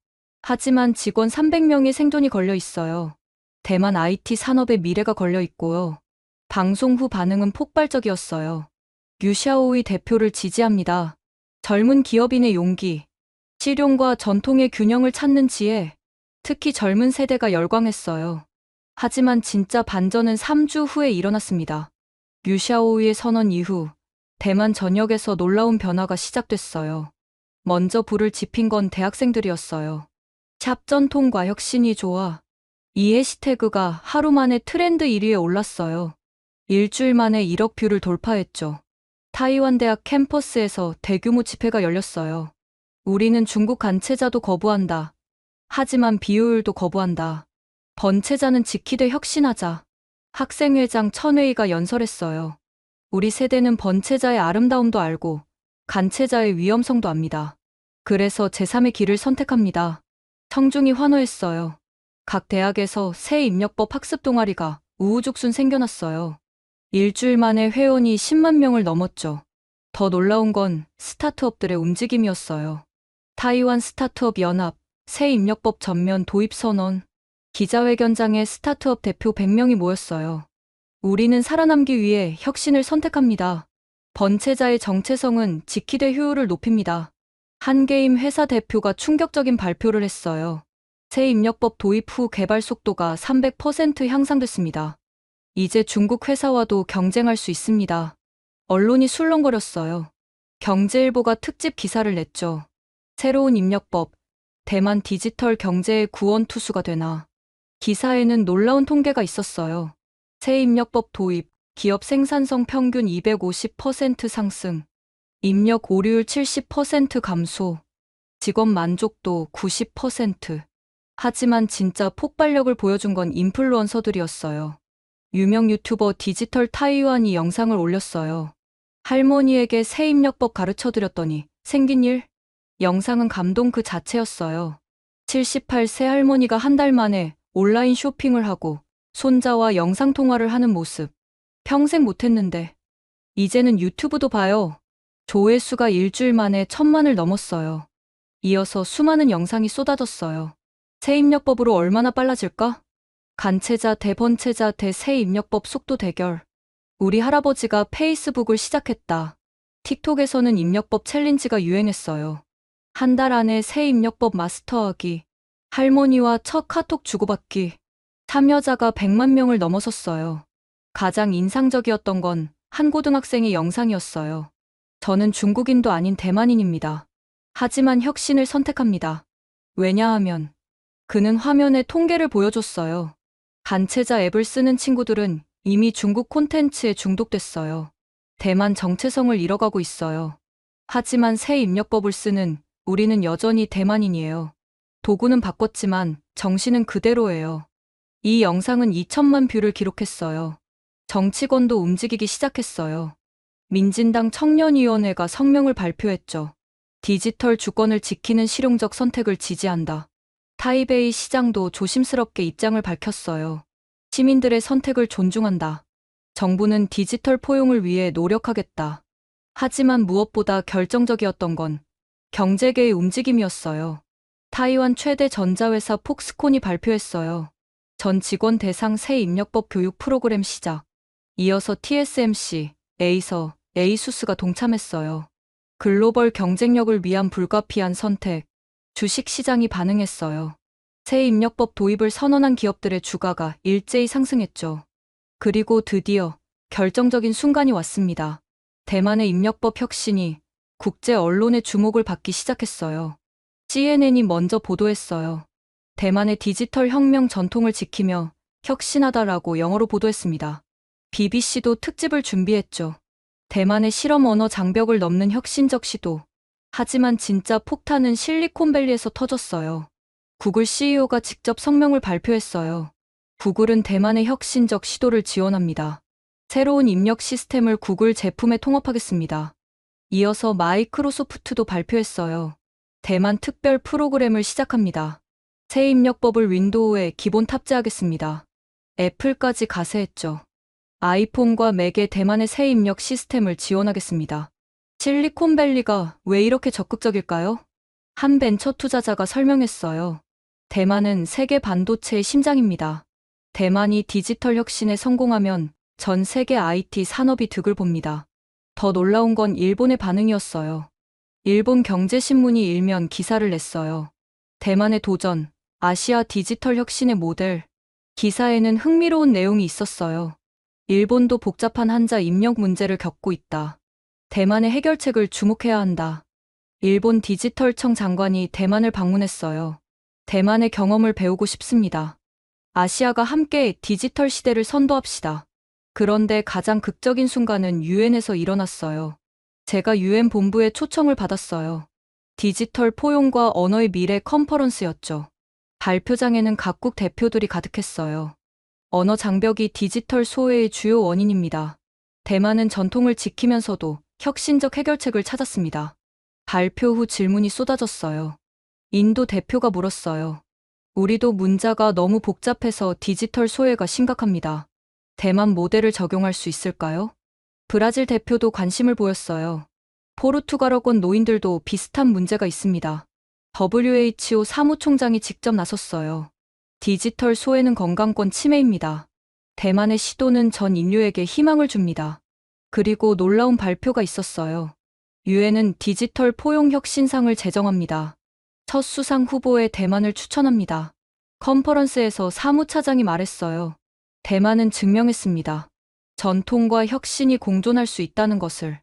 하지만 직원 300명의 생존이 걸려 있어요. 대만 IT 산업의 미래가 걸려 있고요. 방송 후 반응은 폭발적이었어요. 유샤오의 대표를 지지합니다. 젊은 기업인의 용기, 실용과 전통의 균형을 찾는 지혜, 특히 젊은 세대가 열광했어요. 하지만 진짜 반전은 3주 후에 일어났습니다. 유샤오의 선언 이후 대만 전역에서 놀라운 변화가 시작됐어요. 먼저 불을 지핀 건 대학생들이었어요. 샵 전통과 혁신이 좋아. 이 해시태그가 하루 만에 트렌드 1위에 올랐어요. 일주일 만에 1억 뷰를 돌파했죠. 타이완 대학 캠퍼스에서 대규모 집회가 열렸어요. 우리는 중국 간체자도 거부한다. 하지만 비효율도 거부한다. 번체자는 지키되 혁신하자. 학생회장 천회의가 연설했어요. 우리 세대는 번체자의 아름다움도 알고 간체자의 위험성도 압니다. 그래서 제3의 길을 선택합니다. 청중이 환호했어요. 각 대학에서 새 입력법 학습 동아리가 우후죽순 생겨났어요. 일주일 만에 회원이 10만 명을 넘었죠. 더 놀라운 건 스타트업들의 움직임이었어요. 타이완 스타트업 연합, 새 입력법 전면 도입 선언, 기자회견장에 스타트업 대표 100명이 모였어요. 우리는 살아남기 위해 혁신을 선택합니다. 번체자의 정체성은 지키되 효율을 높입니다. 한게임 회사 대표가 충격적인 발표를 했어요. 새 입력법 도입 후 개발 속도가 300% 향상됐습니다. 이제 중국 회사와도 경쟁할 수 있습니다. 언론이 술렁거렸어요. 경제일보가 특집 기사를 냈죠. 새로운 입력법, 대만 디지털 경제의 구원투수가 되나. 기사에는 놀라운 통계가 있었어요. 새 입력법 도입, 기업 생산성 평균 250% 상승, 입력 오류율 70% 감소, 직원 만족도 90%. 하지만 진짜 폭발력을 보여준 건 인플루언서들이었어요. 유명 유튜버 디지털 타이완이 영상을 올렸어요. 할머니에게 새 입력법 가르쳐드렸더니 생긴 일? 영상은 감동 그 자체였어요. 78세 할머니가 한 달 만에 온라인 쇼핑을 하고 손자와 영상통화를 하는 모습. 평생 못했는데. 이제는 유튜브도 봐요. 조회수가 일주일 만에 1000만을 넘었어요. 이어서 수많은 영상이 쏟아졌어요. 새 입력법으로 얼마나 빨라질까? 간체자 대 번체자 대 새 입력법 속도 대결. 우리 할아버지가 페이스북을 시작했다. 틱톡에서는 입력법 챌린지가 유행했어요. 한 달 안에 새 입력법 마스터하기. 할머니와 첫 카톡 주고받기. 참여자가 100만 명을 넘어섰어요. 가장 인상적이었던 건 한 고등학생의 영상이었어요. 저는 중국인도 아닌 대만인입니다. 하지만 혁신을 선택합니다. 왜냐하면 그는 화면에 통계를 보여줬어요. 간체자 앱을 쓰는 친구들은 이미 중국 콘텐츠에 중독됐어요. 대만 정체성을 잃어가고 있어요. 하지만 새 입력법을 쓰는 우리는 여전히 대만인이에요. 도구는 바꿨지만 정신은 그대로예요. 이 영상은 2천만 뷰를 기록했어요. 정치권도 움직이기 시작했어요. 민진당 청년위원회가 성명을 발표했죠. 디지털 주권을 지키는 실용적 선택을 지지한다. 타이베이 시장도 조심스럽게 입장을 밝혔어요. 시민들의 선택을 존중한다. 정부는 디지털 포용을 위해 노력하겠다. 하지만 무엇보다 결정적이었던 건 경제계의 움직임이었어요. 타이완 최대 전자회사 폭스콘이 발표했어요. 전 직원 대상 새 입력법 교육 프로그램 시작. 이어서 TSMC, 에이서, 에이수스가 동참했어요. 글로벌 경쟁력을 위한 불가피한 선택. 주식시장이 반응했어요. 새 입력법 도입을 선언한 기업들의 주가가 일제히 상승했죠. 그리고 드디어 결정적인 순간이 왔습니다. 대만의 입력법 혁신이 국제 언론의 주목을 받기 시작했어요. CNN이 먼저 보도했어요. 대만의 디지털 혁명 전통을 지키며 혁신하다라고 영어로 보도했습니다. BBC도 특집을 준비했죠. 대만의 실험 언어 장벽을 넘는 혁신적 시도. 하지만 진짜 폭탄은 실리콘밸리에서 터졌어요. 구글 CEO가 직접 성명을 발표했어요. 구글은 대만의 혁신적 시도를 지원합니다. 새로운 입력 시스템을 구글 제품에 통합하겠습니다. 이어서 마이크로소프트도 발표했어요. 대만 특별 프로그램을 시작합니다. 새 입력법을 윈도우에 기본 탑재하겠습니다. 애플까지 가세했죠. 아이폰과 맥에 대만의 새 입력 시스템을 지원하겠습니다. 실리콘밸리가 왜 이렇게 적극적일까요? 한 벤처 투자자가 설명했어요. 대만은 세계 반도체의 심장입니다. 대만이 디지털 혁신에 성공하면 전 세계 IT 산업이 득을 봅니다. 더 놀라운 건 일본의 반응이었어요. 일본 경제신문이 일면 기사를 냈어요. 대만의 도전, 아시아 디지털 혁신의 모델. 기사에는 흥미로운 내용이 있었어요. 일본도 복잡한 한자 입력 문제를 겪고 있다. 대만의 해결책을 주목해야 한다. 일본 디지털청 장관이 대만을 방문했어요. 대만의 경험을 배우고 싶습니다. 아시아가 함께 디지털 시대를 선도합시다. 그런데 가장 극적인 순간은 유엔에서 일어났어요. 제가 유엔 본부에 초청을 받았어요. 디지털 포용과 언어의 미래 컨퍼런스였죠. 발표장에는 각국 대표들이 가득했어요. 언어 장벽이 디지털 소외의 주요 원인입니다. 대만은 전통을 지키면서도 혁신적 해결책을 찾았습니다. 발표 후 질문이 쏟아졌어요. 인도 대표가 물었어요. 우리도 문자가 너무 복잡해서 디지털 소외가 심각합니다. 대만 모델을 적용할 수 있을까요? 브라질 대표도 관심을 보였어요. 포르투갈어권 노인들도 비슷한 문제가 있습니다. WHO 사무총장이 직접 나섰어요. 디지털 소외는 건강권 침해입니다. 대만의 시도는 전 인류에게 희망을 줍니다. 그리고 놀라운 발표가 있었어요. 유엔은 디지털 포용 혁신상을 제정합니다. 첫 수상 후보에 대만을 추천합니다. 컨퍼런스에서 사무차장이 말했어요. 대만은 증명했습니다. 전통과 혁신이 공존할 수 있다는 것을.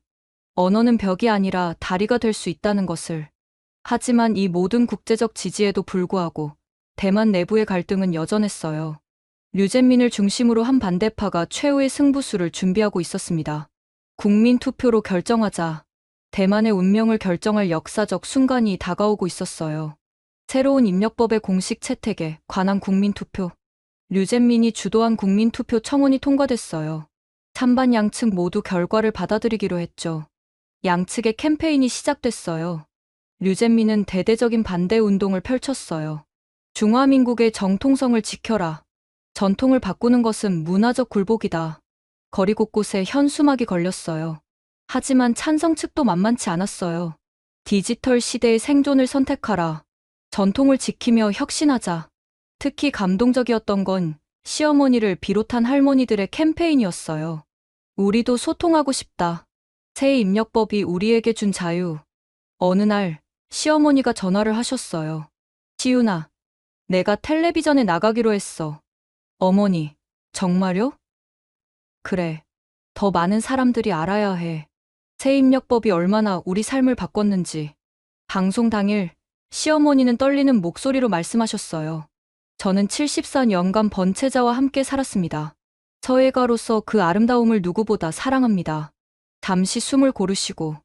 언어는 벽이 아니라 다리가 될 수 있다는 것을. 하지만 이 모든 국제적 지지에도 불구하고 대만 내부의 갈등은 여전했어요. 류젠민을 중심으로 한 반대파가 최후의 승부수를 준비하고 있었습니다. 국민 투표로 결정하자. 대만의 운명을 결정할 역사적 순간이 다가오고 있었어요. 새로운 입력법의 공식 채택에 관한 국민 투표. 류젠민이 주도한 국민 투표 청원이 통과됐어요. 찬반 양측 모두 결과를 받아들이기로 했죠. 양측의 캠페인이 시작됐어요. 류젠민은 대대적인 반대 운동을 펼쳤어요. 중화민국의 정통성을 지켜라. 전통을 바꾸는 것은 문화적 굴복이다. 거리 곳곳에 현수막이 걸렸어요. 하지만 찬성 측도 만만치 않았어요. 디지털 시대의 생존을 선택하라. 전통을 지키며 혁신하자. 특히 감동적이었던 건 시어머니를 비롯한 할머니들의 캠페인이었어요. 우리도 소통하고 싶다. 새 입력법이 우리에게 준 자유. 어느 날 시어머니가 전화를 하셨어요. 시윤아, 내가 텔레비전에 나가기로 했어. 어머니, 정말요? 그래. 더 많은 사람들이 알아야 해. 새 입력법이 얼마나 우리 삶을 바꿨는지. 방송 당일 시어머니는 떨리는 목소리로 말씀하셨어요. 저는 74년간 번체자와 함께 살았습니다. 서예가로서 그 아름다움을 누구보다 사랑합니다. 잠시 숨을 고르시고.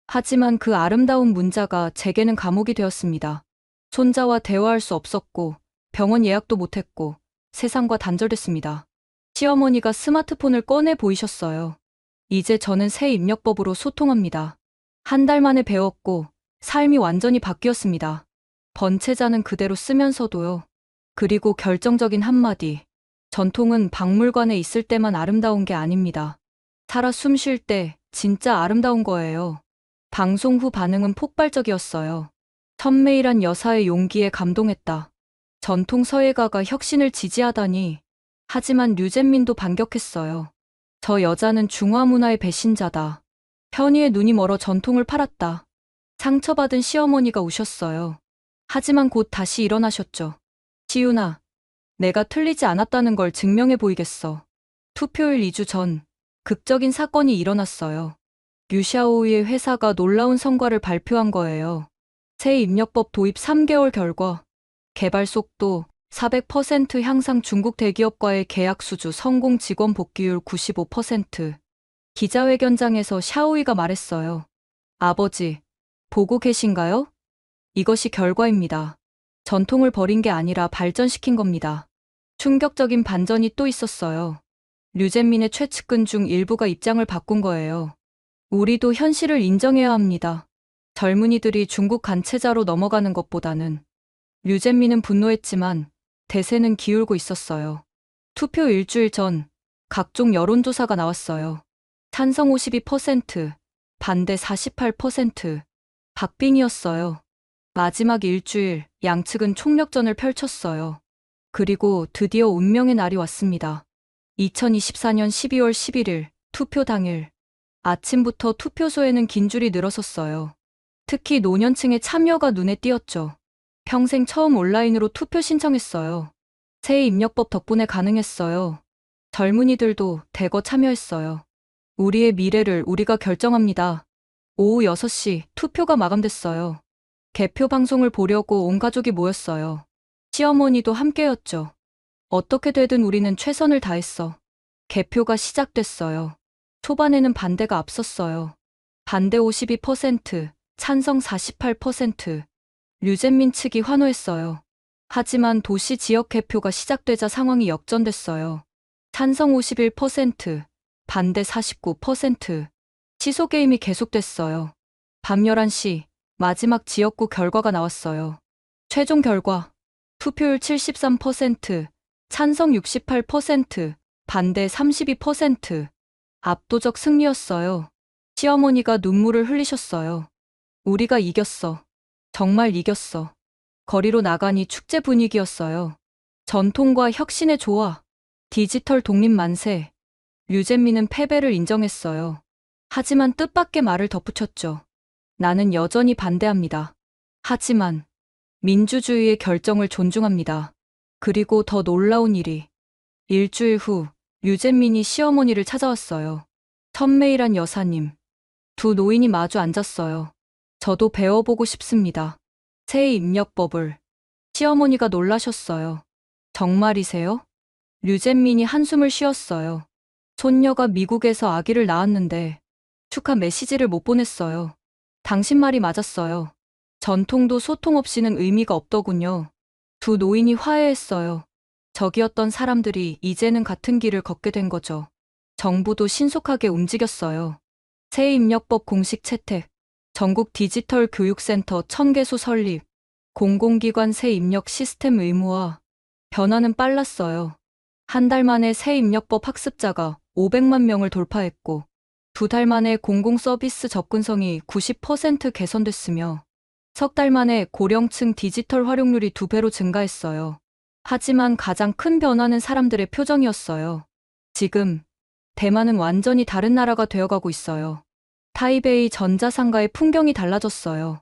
하지만 그 아름다운 문자가 제게는 감옥이 되었습니다. 손자와 대화할 수 없었고, 병원 예약도 못했고, 세상과 단절됐습니다. 시어머니가 스마트폰을 꺼내 보이셨어요. 이제 저는 새 입력법으로 소통합니다. 한 달 만에 배웠고, 삶이 완전히 바뀌었습니다. 번체자는 그대로 쓰면서도요. 그리고 결정적인 한마디. 전통은 박물관에 있을 때만 아름다운 게 아닙니다. 살아 숨 쉴 때 진짜 아름다운 거예요. 방송 후 반응은 폭발적이었어요. 천메이란 여사의 용기에 감동했다. 전통 서예가가 혁신을 지지하다니. 하지만 류젠민도 반격했어요. 저 여자는 중화 문화의 배신자다. 편의의 눈이 멀어 전통을 팔았다. 상처받은 시어머니가 우셨어요. 하지만 곧 다시 일어나셨죠. 시윤아, 내가 틀리지 않았다는 걸 증명해 보이겠어. 투표일 2주 전, 극적인 사건이 일어났어요. 류샤오의 회사가 놀라운 성과를 발표한 거예요. 새 입력법 도입 3개월 결과, 개발 속도 400% 향상, 중국 대기업과의 계약 수주 성공, 직원 복귀율 95%. 기자회견장에서 샤오이가 말했어요. 아버지, 보고 계신가요? 이것이 결과입니다. 전통을 버린 게 아니라 발전시킨 겁니다. 충격적인 반전이 또 있었어요. 류젠민의 최측근 중 일부가 입장을 바꾼 거예요. 우리도 현실을 인정해야 합니다. 젊은이들이 중국 간체자로 넘어가는 것보다는. 류젠민은 분노했지만 대세는 기울고 있었어요. 투표 일주일 전 각종 여론조사가 나왔어요. 찬성 52%, 반대 48%. 박빙이었어요. 마지막 일주일 양측은 총력전을 펼쳤어요. 그리고 드디어 운명의 날이 왔습니다. 2024년 12월 11일 투표 당일. 아침부터 투표소에는 긴 줄이 늘어섰어요. 특히 노년층의 참여가 눈에 띄었죠. 평생 처음 온라인으로 투표 신청했어요. 새 입력법 덕분에 가능했어요. 젊은이들도 대거 참여했어요. 우리의 미래를 우리가 결정합니다. 오후 6시 투표가 마감됐어요. 개표 방송을 보려고 온 가족이 모였어요. 시어머니도 함께였죠. 어떻게 되든 우리는 최선을 다했어. 개표가 시작됐어요. 초반에는 반대가 앞섰어요. 반대 52%, 찬성 48%. 류젠민 측이 환호했어요. 하지만 도시 지역 개표가 시작되자 상황이 역전됐어요. 찬성 51%, 반대 49%. 취소 게임이 계속됐어요. 밤 11시 마지막 지역구 결과가 나왔어요. 최종 결과 투표율 73%, 찬성 68%, 반대 32%. 압도적 승리였어요. 시어머니가 눈물을 흘리셨어요. 우리가 이겼어. 정말 이겼어. 거리로 나가니 축제 분위기였어요. 전통과 혁신의 조화, 디지털 독립 만세. 류젠민은 패배를 인정했어요. 하지만 뜻밖의 말을 덧붙였죠. 나는 여전히 반대합니다. 하지만 민주주의의 결정을 존중합니다. 그리고 더 놀라운 일이 일주일 후 류젠민이 시어머니를 찾아왔어요. 천메이란 여사님. 두 노인이 마주 앉았어요. 저도 배워보고 싶습니다. 새 입력법을. 시어머니가 놀라셨어요. 정말이세요? 류젠민이 한숨을 쉬었어요. 손녀가 미국에서 아기를 낳았는데 축하 메시지를 못 보냈어요. 당신 말이 맞았어요. 전통도 소통 없이는 의미가 없더군요. 두 노인이 화해했어요. 적이었던 사람들이 이제는 같은 길을 걷게 된 거죠. 정부도 신속하게 움직였어요. 새 입력법 공식 채택, 전국 디지털 교육센터 1000개소 설립, 공공기관 새 입력 시스템 의무화. 변화는 빨랐어요. 한 달 만에 새 입력법 학습자가 500만 명을 돌파했고, 2달 만에 공공서비스 접근성이 90% 개선됐으며, 석 달 만에 고령층 디지털 활용률이 2배로 증가했어요. 하지만 가장 큰 변화는 사람들의 표정이었어요. 지금 대만은 완전히 다른 나라가 되어가고 있어요. 타이베이 전자상가의 풍경이 달라졌어요.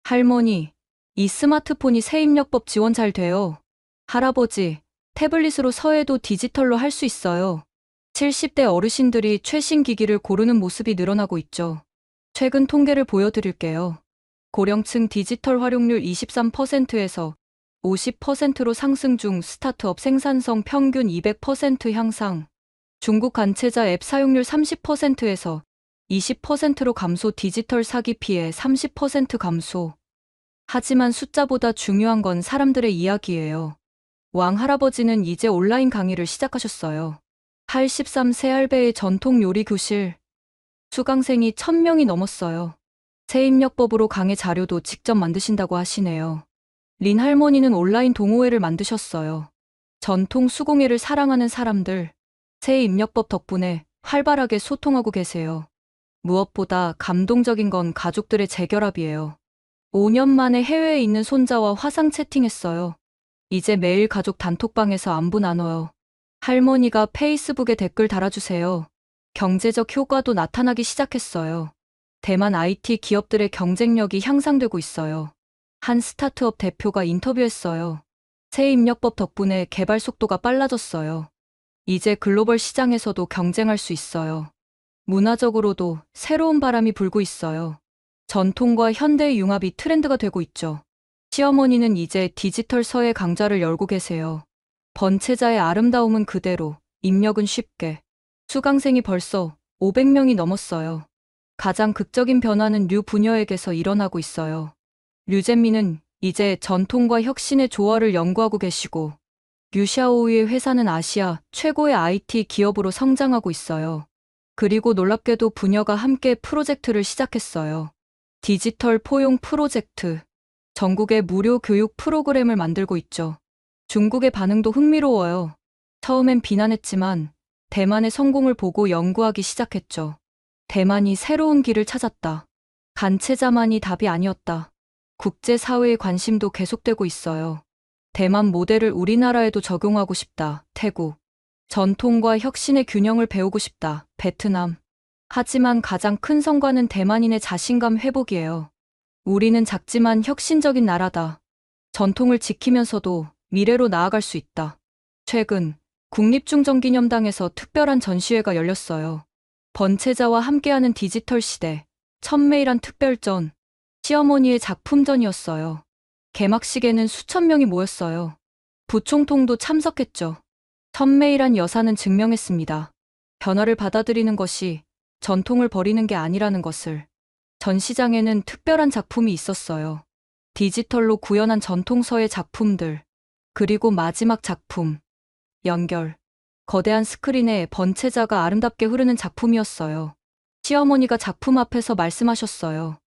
할머니, 이 스마트폰이 새 입력법 지원 잘 돼요. 할아버지, 태블릿으로 서해도 디지털로 할 수 있어요. 70대 어르신들이 최신 기기를 고르는 모습이 늘어나고 있죠. 최근 통계를 보여드릴게요. 고령층 디지털 활용률 23%에서 50%로 상승 중, 스타트업 생산성 평균 200% 향상, 중국 간체자 앱 사용률 30%에서 20%로 감소, 디지털 사기 피해 30% 감소. 하지만 숫자보다 중요한 건 사람들의 이야기예요. 왕 할아버지는 이제 온라인 강의를 시작하셨어요. 83세 할배의 전통 요리 교실. 수강생이 1000명이 넘었어요. 새 입력법으로 강의 자료도 직접 만드신다고 하시네요. 린 할머니는 온라인 동호회를 만드셨어요. 전통 수공예를 사랑하는 사람들. 새 입력법 덕분에 활발하게 소통하고 계세요. 무엇보다 감동적인 건 가족들의 재결합이에요. 5년 만에 해외에 있는 손자와 화상 채팅했어요. 이제 매일 가족 단톡방에서 안부 나눠요. 할머니가 페이스북에 댓글 달아주세요. 경제적 효과도 나타나기 시작했어요. 대만 IT 기업들의 경쟁력이 향상되고 있어요. 한 스타트업 대표가 인터뷰했어요. 새 입력법 덕분에 개발 속도가 빨라졌어요. 이제 글로벌 시장에서도 경쟁할 수 있어요. 문화적으로도 새로운 바람이 불고 있어요. 전통과 현대의 융합이 트렌드가 되고 있죠. 시어머니는 이제 디지털 서예 강좌를 열고 계세요. 번체자의 아름다움은 그대로, 입력은 쉽게. 수강생이 벌써 500명이 넘었어요. 가장 극적인 변화는 류 부녀에게서 일어나고 있어요. 류젠미는 이제 전통과 혁신의 조화를 연구하고 계시고, 류샤오의 회사는 아시아 최고의 IT 기업으로 성장하고 있어요. 그리고 놀랍게도 부녀가 함께 프로젝트를 시작했어요. 디지털 포용 프로젝트. 전국에 무료 교육 프로그램을 만들고 있죠. 중국의 반응도 흥미로워요. 처음엔 비난했지만 대만의 성공을 보고 연구하기 시작했죠. 대만이 새로운 길을 찾았다. 간체자만이 답이 아니었다. 국제사회의 관심도 계속되고 있어요. 대만 모델을 우리나라에도 적용하고 싶다. 태국. 전통과 혁신의 균형을 배우고 싶다. 베트남. 하지만 가장 큰 성과는 대만인의 자신감 회복이에요. 우리는 작지만 혁신적인 나라다. 전통을 지키면서도 미래로 나아갈 수 있다. 최근 국립중정기념당에서 특별한 전시회가 열렸어요. 번체자와 함께하는 디지털 시대, 천메이란 특별전, 시어머니의 작품전이었어요. 개막식에는 수천 명이 모였어요. 부총통도 참석했죠. 천메이란 여사는 증명했습니다. 변화를 받아들이는 것이 전통을 버리는 게 아니라는 것을. 전시장에는 특별한 작품이 있었어요. 디지털로 구현한 전통서의 작품들. 그리고 마지막 작품. 연결. 거대한 스크린에 번체자가 아름답게 흐르는 작품이었어요. 시어머니가 작품 앞에서 말씀하셨어요.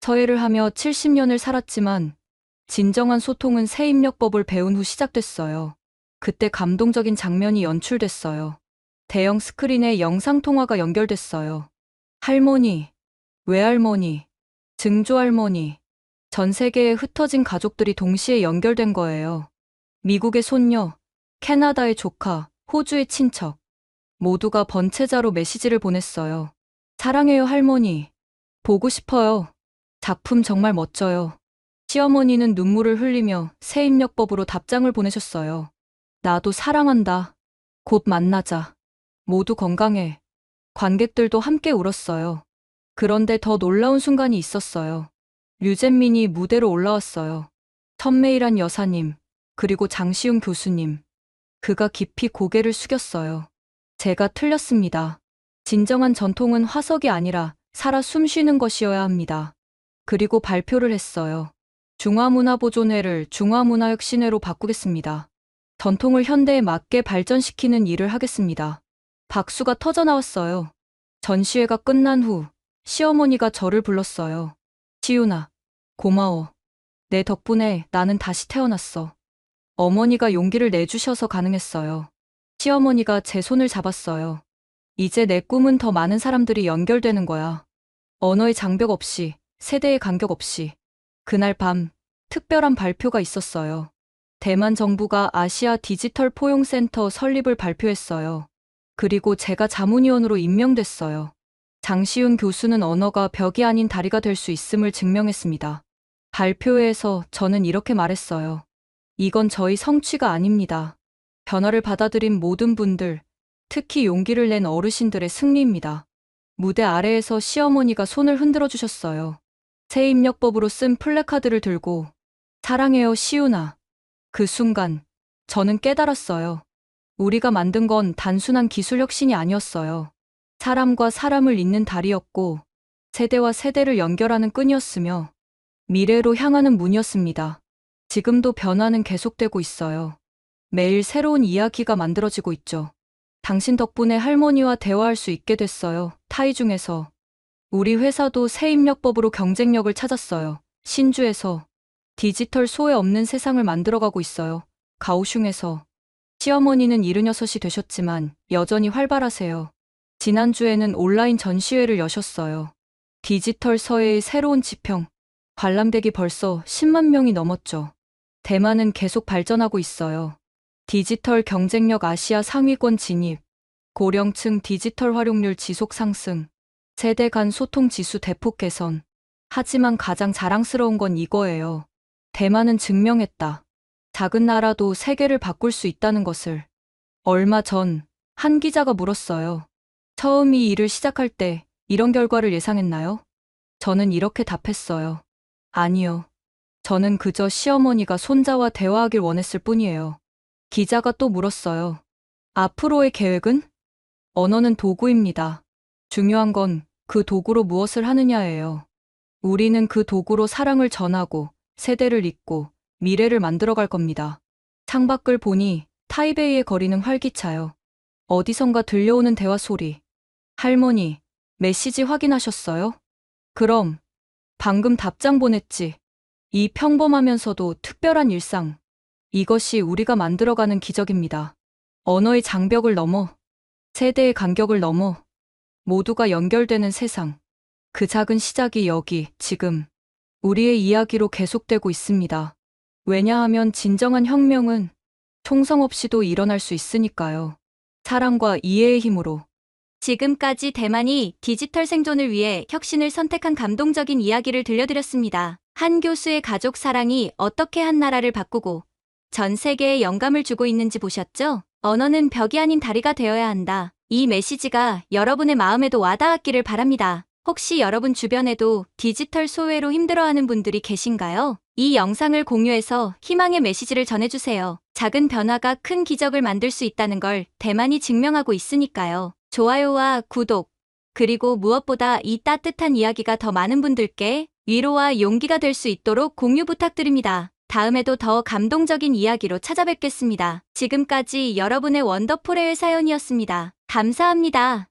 서예를 하며 70년을 살았지만 진정한 소통은 새 입력법을 배운 후 시작됐어요. 그때 감동적인 장면이 연출됐어요. 대형 스크린에 영상통화가 연결됐어요. 할머니, 외할머니, 증조할머니, 전 세계에 흩어진 가족들이 동시에 연결된 거예요. 미국의 손녀, 캐나다의 조카, 호주의 친척, 모두가 번체자로 메시지를 보냈어요. 사랑해요 할머니, 보고 싶어요. 작품 정말 멋져요. 시어머니는 눈물을 흘리며 새 입력법으로 답장을 보내셨어요. 나도 사랑한다. 곧 만나자. 모두 건강해. 관객들도 함께 울었어요. 그런데 더 놀라운 순간이 있었어요. 류젠민이 무대로 올라왔어요. 천메이란 여사님, 그리고 장시훈 교수님. 그가 깊이 고개를 숙였어요. 제가 틀렸습니다. 진정한 전통은 화석이 아니라 살아 숨쉬는 것이어야 합니다. 그리고 발표를 했어요. 중화문화보존회를 중화문화혁신회로 바꾸겠습니다. 전통을 현대에 맞게 발전시키는 일을 하겠습니다. 박수가 터져나왔어요. 전시회가 끝난 후 시어머니가 저를 불렀어요. 시훈아, 고마워. 내 덕분에 나는 다시 태어났어. 어머니가 용기를 내주셔서 가능했어요. 시어머니가 제 손을 잡았어요. 이제 내 꿈은 더 많은 사람들이 연결되는 거야. 언어의 장벽 없이, 세대의 간격 없이. 그날 밤, 특별한 발표가 있었어요. 대만 정부가 아시아 디지털 포용센터 설립을 발표했어요. 그리고 제가 자문위원으로 임명됐어요. 장시훈 교수는 언어가 벽이 아닌 다리가 될 수 있음을 증명했습니다. 발표회에서 저는 이렇게 말했어요. 이건 저희 성취가 아닙니다. 변화를 받아들인 모든 분들, 특히 용기를 낸 어르신들의 승리입니다. 무대 아래에서 시어머니가 손을 흔들어 주셨어요. 새 입력법으로 쓴 플래카드를 들고 사랑해요 시훈아. 그 순간 저는 깨달았어요. 우리가 만든 건 단순한 기술 혁신이 아니었어요. 사람과 사람을 잇는 다리였고 세대와 세대를 연결하는 끈이었으며 미래로 향하는 문이었습니다. 지금도 변화는 계속되고 있어요. 매일 새로운 이야기가 만들어지고 있죠. 당신 덕분에 할머니와 대화할 수 있게 됐어요. 타이중에서. 우리 회사도 새 입력법으로 경쟁력을 찾았어요. 신주에서. 디지털 소외 없는 세상을 만들어가고 있어요. 가오슝에서. 시어머니는 76이 되셨지만 여전히 활발하세요. 지난주에는 온라인 전시회를 여셨어요. 디지털 서예의 새로운 지평. 관람객이 벌써 10만 명이 넘었죠. 대만은 계속 발전하고 있어요. 디지털 경쟁력 아시아 상위권 진입, 고령층 디지털 활용률 지속 상승, 세대 간 소통 지수 대폭 개선. 하지만 가장 자랑스러운 건 이거예요. 대만은 증명했다. 작은 나라도 세계를 바꿀 수 있다는 것을. 얼마 전 한 기자가 물었어요. 처음 이 일을 시작할 때 이런 결과를 예상했나요? 저는 이렇게 답했어요. 아니요. 저는 그저 시어머니가 손자와 대화하길 원했을 뿐이에요. 기자가 또 물었어요. 앞으로의 계획은? 언어는 도구입니다. 중요한 건 그 도구로 무엇을 하느냐예요. 우리는 그 도구로 사랑을 전하고 세대를 잇고 미래를 만들어갈 겁니다. 창밖을 보니 타이베이의 거리는 활기차요. 어디선가 들려오는 대화 소리. 할머니, 메시지 확인하셨어요? 그럼, 방금 답장 보냈지. 이 평범하면서도 특별한 일상. 이것이 우리가 만들어가는 기적입니다. 언어의 장벽을 넘어, 세대의 간격을 넘어, 모두가 연결되는 세상. 그 작은 시작이 여기, 지금, 우리의 이야기로 계속되고 있습니다. 왜냐하면 진정한 혁명은 총성 없이도 일어날 수 있으니까요. 사랑과 이해의 힘으로. 지금까지 대만이 디지털 생존을 위해 혁신을 선택한 감동적인 이야기를 들려드렸습니다. 한 교수의 가족 사랑이 어떻게 한 나라를 바꾸고 전 세계에 영감을 주고 있는지 보셨죠? 언어는 벽이 아닌 다리가 되어야 한다. 이 메시지가 여러분의 마음에도 와닿았기를 바랍니다. 혹시 여러분 주변에도 디지털 소외로 힘들어하는 분들이 계신가요? 이 영상을 공유해서 희망의 메시지를 전해주세요. 작은 변화가 큰 기적을 만들 수 있다는 걸 대만이 증명하고 있으니까요. 좋아요와 구독, 그리고 무엇보다 이 따뜻한 이야기가 더 많은 분들께 위로와 용기가 될 수 있도록 공유 부탁드립니다. 다음에도 더 감동적인 이야기로 찾아뵙겠습니다. 지금까지 여러분의 원더풀의 사연이었습니다. 감사합니다.